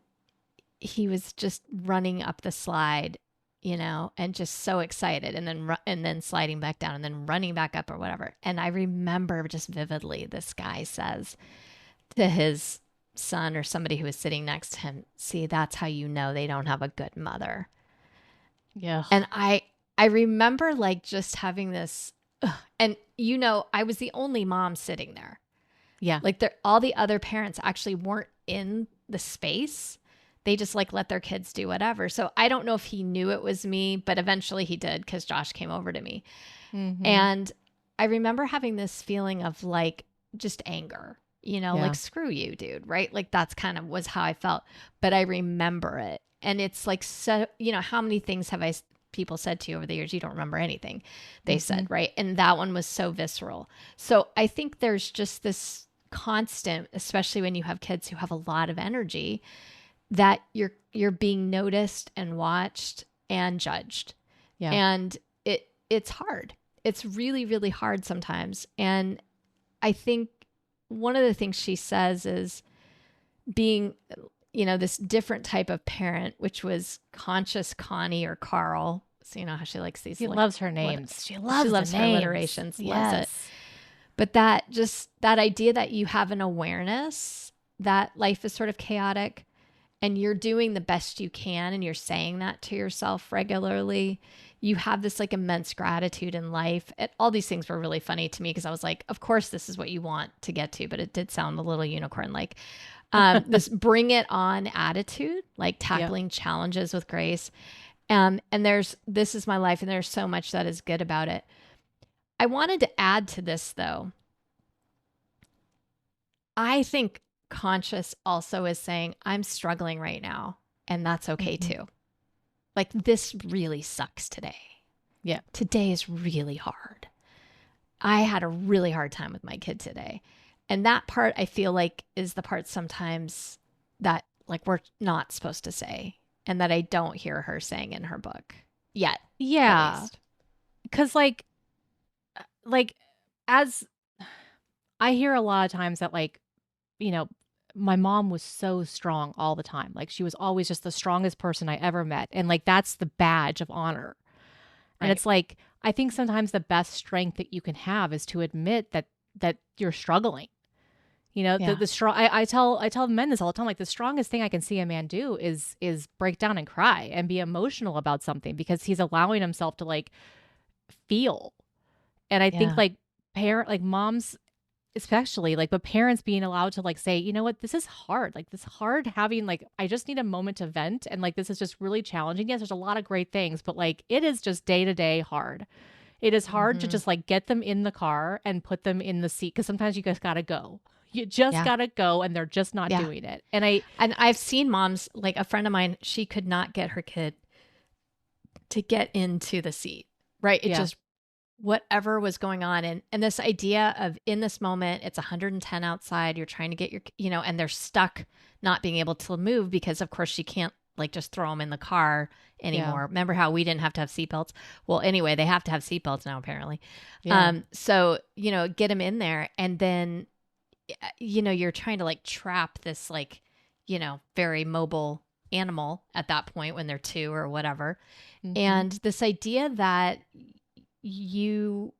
he was just running up the slide, and just so excited, and then sliding back down, and then running back up or whatever. And I remember just vividly, this guy says to his son or somebody who was sitting next to him, "See, that's how you know they don't have a good mother." Yeah. And I remember like just having this, and I was the only mom sitting there. Yeah. Like all the other parents actually weren't in the space. They just like let their kids do whatever. So I don't know if he knew it was me, but eventually he did because Josh came over to me. Mm-hmm. And I remember having this feeling of like just anger, Yeah. like screw you, dude, right? Like that's kind of was how I felt. But I remember it. And it's like, so, how many things have people said to you over the years? You don't remember anything they Mm-hmm. said, right? And that one was so visceral. So I think there's just this constant, especially when you have kids who have a lot of energy, that you're being noticed and watched and judged. Yeah. And it's hard. It's really, really hard sometimes. And I think one of the things she says is being, this different type of parent, which was conscious Connie or Carl, So you know how she likes these. She loves her names. She loves the her names. alliterations. Yes. Loves it. But that idea that you have an awareness that life is sort of chaotic and you're doing the best you can and you're saying that to yourself regularly, you have this like immense gratitude in life. All these things were really funny to me because I was like, of course, this is what you want to get to, but it did sound a little unicorn like. This bring it on attitude, like tackling challenges with grace. And this is my life, and there's so much that is good about it. I wanted to add to this though. I think conscious also is saying, I'm struggling right now, and that's okay too. Like, this really sucks today. Yeah. Today is really hard. I had a really hard time with my kid today. And that part I feel like is the part sometimes that like we're not supposed to say and that I don't hear her saying in her book yet. Yeah. Cause like as I hear a lot of times that like, you know, my mom was so strong all the time. Like she was always just the strongest person I ever met. And like, that's the badge of honor. And Right. it's like, I think sometimes the best strength that you can have is to admit that you're struggling. You know, Yeah. the strong, I tell men this all the time, like the strongest thing I can see a man do is break down and cry and be emotional about something because he's allowing himself to like feel. And I think Yeah. like moms especially like, but parents being allowed to like say, you know what, this is hard. Like this hard having like, I just need a moment to vent. And like, this is just really challenging. Yes, there's a lot of great things, but like, it is just day to day hard. It is hard to just like get them in the car and put them in the seat. Cause sometimes you just gotta go. You just gotta go and they're just not doing it. And I've seen moms, like a friend of mine, she could not get her kid to get into the seat, right? It just, whatever was going on. And this idea of in this moment, it's 110 outside, you're trying to get your, and they're stuck not being able to move because of course she can't like just throw them in the car anymore. Remember how we didn't have to have seatbelts? Well, anyway, they have to have seatbelts now apparently. So, get them in there and then, you're trying to like trap this like, very mobile animal at that point when they're 2 or whatever. And this idea that you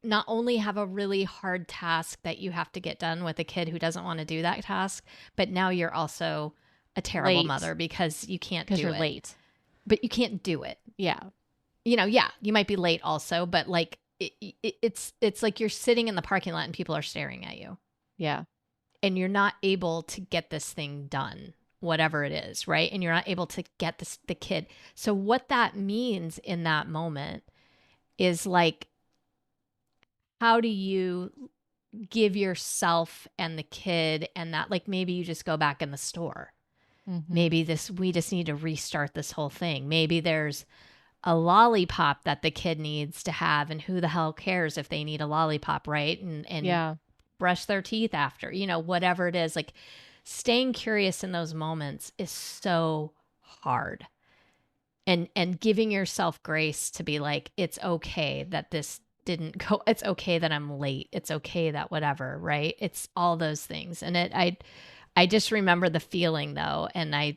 not only have a really hard task that you have to get done with a kid who doesn't want to do that task, but now you're also a terrible mother because you can't do it. Because you're late. But you can't do it. Yeah. You might be late also, but like it's like you're sitting in the parking lot and people are staring at you. Yeah. And you're not able to get this thing done, whatever it is, right? And you're not able to get the kid. So what that means in that moment is like, how do you give yourself and the kid and that, like, maybe you just go back in the store. Maybe we just need to restart this whole thing. Maybe there's a lollipop that the kid needs to have and who the hell cares if they need a lollipop, right? And brush their teeth after, whatever it is. Like staying curious in those moments is so hard. And giving yourself grace to be like, it's okay that this didn't go, it's okay that I'm late. It's okay that whatever, right? It's all those things. And I just remember the feeling though. And I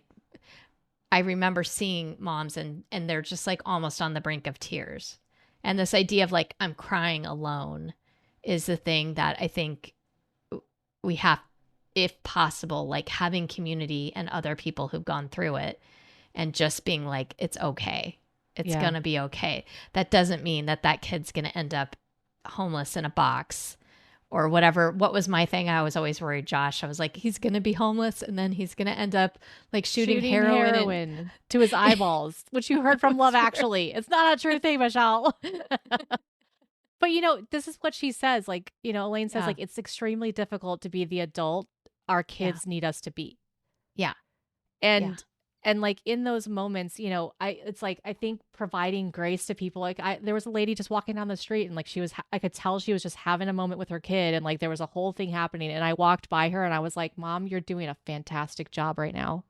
remember seeing moms and they're just like almost on the brink of tears. And this idea of like, I'm crying alone is the thing that I think we have, if possible, like having community and other people who've gone through it and just being like, it's okay. It's going to be okay. That doesn't mean that kid's going to end up homeless in a box or whatever. What was my thing? I was always worried, Josh. I was like, he's going to be homeless and then he's going to end up like shooting heroin to his eyeballs, which you heard from Love Actually. It's not a true thing, Michelle. But, this is what she says. Like, Elaine says, like, it's extremely difficult to be the adult our kids need us to be. Yeah. And like in those moments, it's like, I think providing grace to people, like there was a lady just walking down the street and like I could tell she was just having a moment with her kid and like there was a whole thing happening. And I walked by her and I was like, Mom, you're doing a fantastic job right now.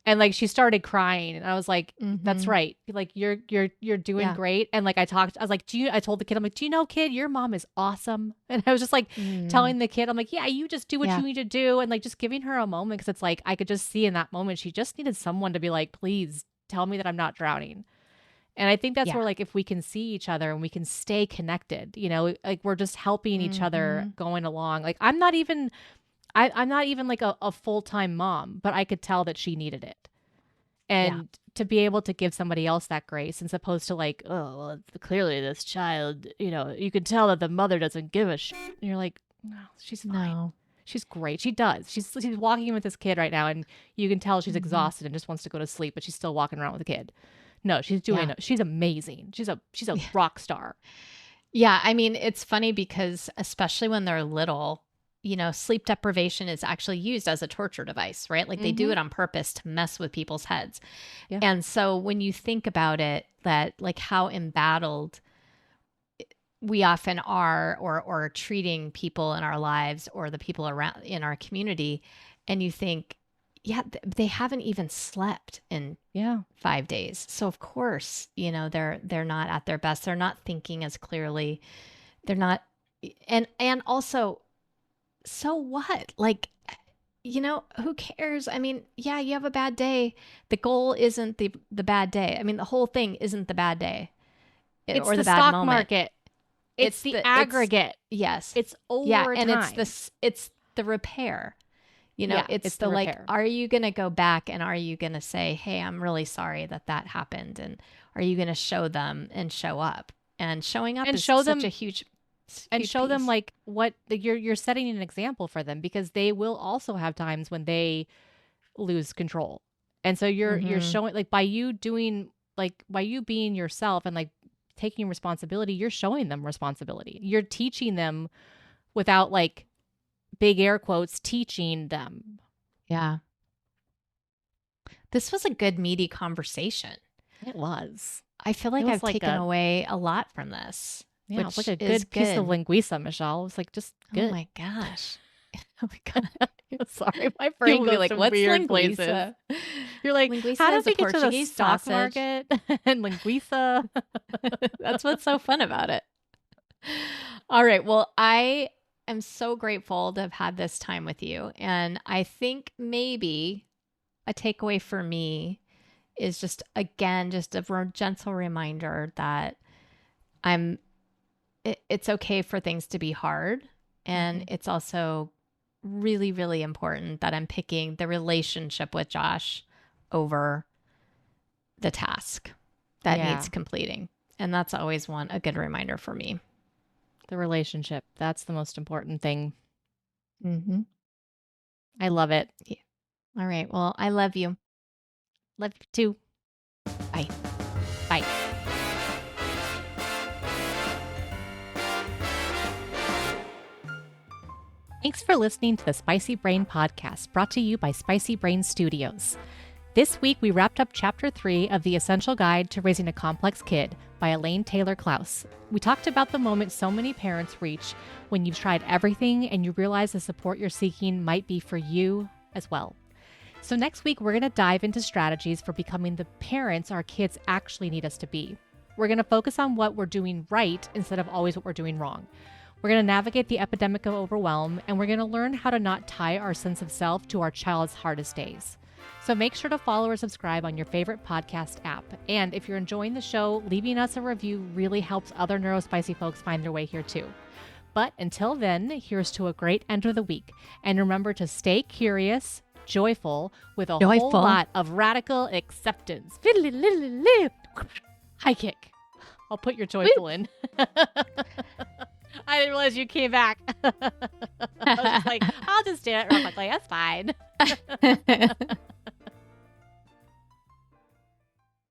And like she started crying and I was like, that's right. Like you're doing great. And like I told the kid, I'm like, do you know, kid, your mom is awesome. And I was just like telling the kid, I'm like, yeah, you just do what you need to do. And like just giving her a moment. Cause it's like, I could just see in that moment, she just needed someone to be like, please tell me that I'm not drowning. And I think that's Yeah. where, like, if we can see each other and we can stay connected, you know, like we're just helping each other going along. Like I'm not even like a full-time mom, but I could tell that she needed it. And to be able to give somebody else that grace, as opposed to like, oh, well, clearly this child, you know, you can tell that the mother doesn't give a shit. And you're like, no, she's fine. No. She's great. She does. She's walking with this kid right now, and you can tell she's exhausted and just wants to go to sleep, but she's still walking around with the kid. No, she's doing it. She's amazing. She's a rock star. Yeah. I mean, it's funny because especially when they're little, you know, sleep deprivation is actually used as a torture device, right? Like they do it on purpose to mess with people's heads. Yeah. And so when you think about it, that like how embattled we often are or treating people in our lives or the people around in our community, and you think, yeah, they haven't even slept in 5 days. So of course, you know, they're not at their best. They're not thinking as clearly. They're not, and also, so what? Like, you know, who cares? I mean, yeah, you have a bad day. The goal isn't the bad day. I mean, the whole thing isn't the bad day. It's or the bad stock moment. market. It's the aggregate. Yes. It's over and time. it's the repair. You know, Yeah, it's the like, repair. are you going to go back and are you going to say, hey, I'm really sorry that happened? And are you going to show them and show up? And showing up and is show such them, a huge and show piece. them like what you're setting an example for them, because they will also have times when they lose control. And so you're showing, like, by you being yourself and like taking responsibility, you're showing them responsibility. You're teaching them without like big air quotes, teaching them. Yeah. This was a good meaty conversation. It was. I feel like I've taken away a lot from this. Yeah, it's like a good piece of linguiça, Michelle. It was like just good. Oh my gosh. Oh my God. Sorry, my brain goes like, what's weird places. You're like, linguiça how did we get to the Portuguese stock sausage. market and linguiça? That's what's so fun about it. All right. Well, I am so grateful to have had this time with you. And I think maybe a takeaway for me is just, again, just a gentle reminder that it's okay for things to be hard. And it's also really, really important that I'm picking the relationship with Josh over the task that needs completing. And that's always a good reminder for me. The relationship. That's the most important thing. Mm-hmm. I love it. Yeah. All right. Well, I love you. Love you too. Bye. Bye. Thanks for listening to the Spicy Brain Podcast, brought to you by Spicy Brain Studios. This week, we wrapped up Chapter 3 of The Essential Guide to Raising a Complex Kid by Elaine Taylor-Klaus. We talked about the moment so many parents reach when you've tried everything and you realize the support you're seeking might be for you as well. So next week, we're going to dive into strategies for becoming the parents our kids actually need us to be. We're going to focus on what we're doing right instead of always what we're doing wrong. We're going to navigate the epidemic of overwhelm, and we're going to learn how to not tie our sense of self to our child's hardest days. So make sure to follow or subscribe on your favorite podcast app. And if you're enjoying the show, leaving us a review really helps other neurospicy folks find their way here too. But until then, here's to a great end of the week. And remember to stay curious, joyful, with a whole lot of radical acceptance. High kick. I'll put your joyful in. I didn't realize you came back. I was just like, I'll just do it real quickly. That's fine.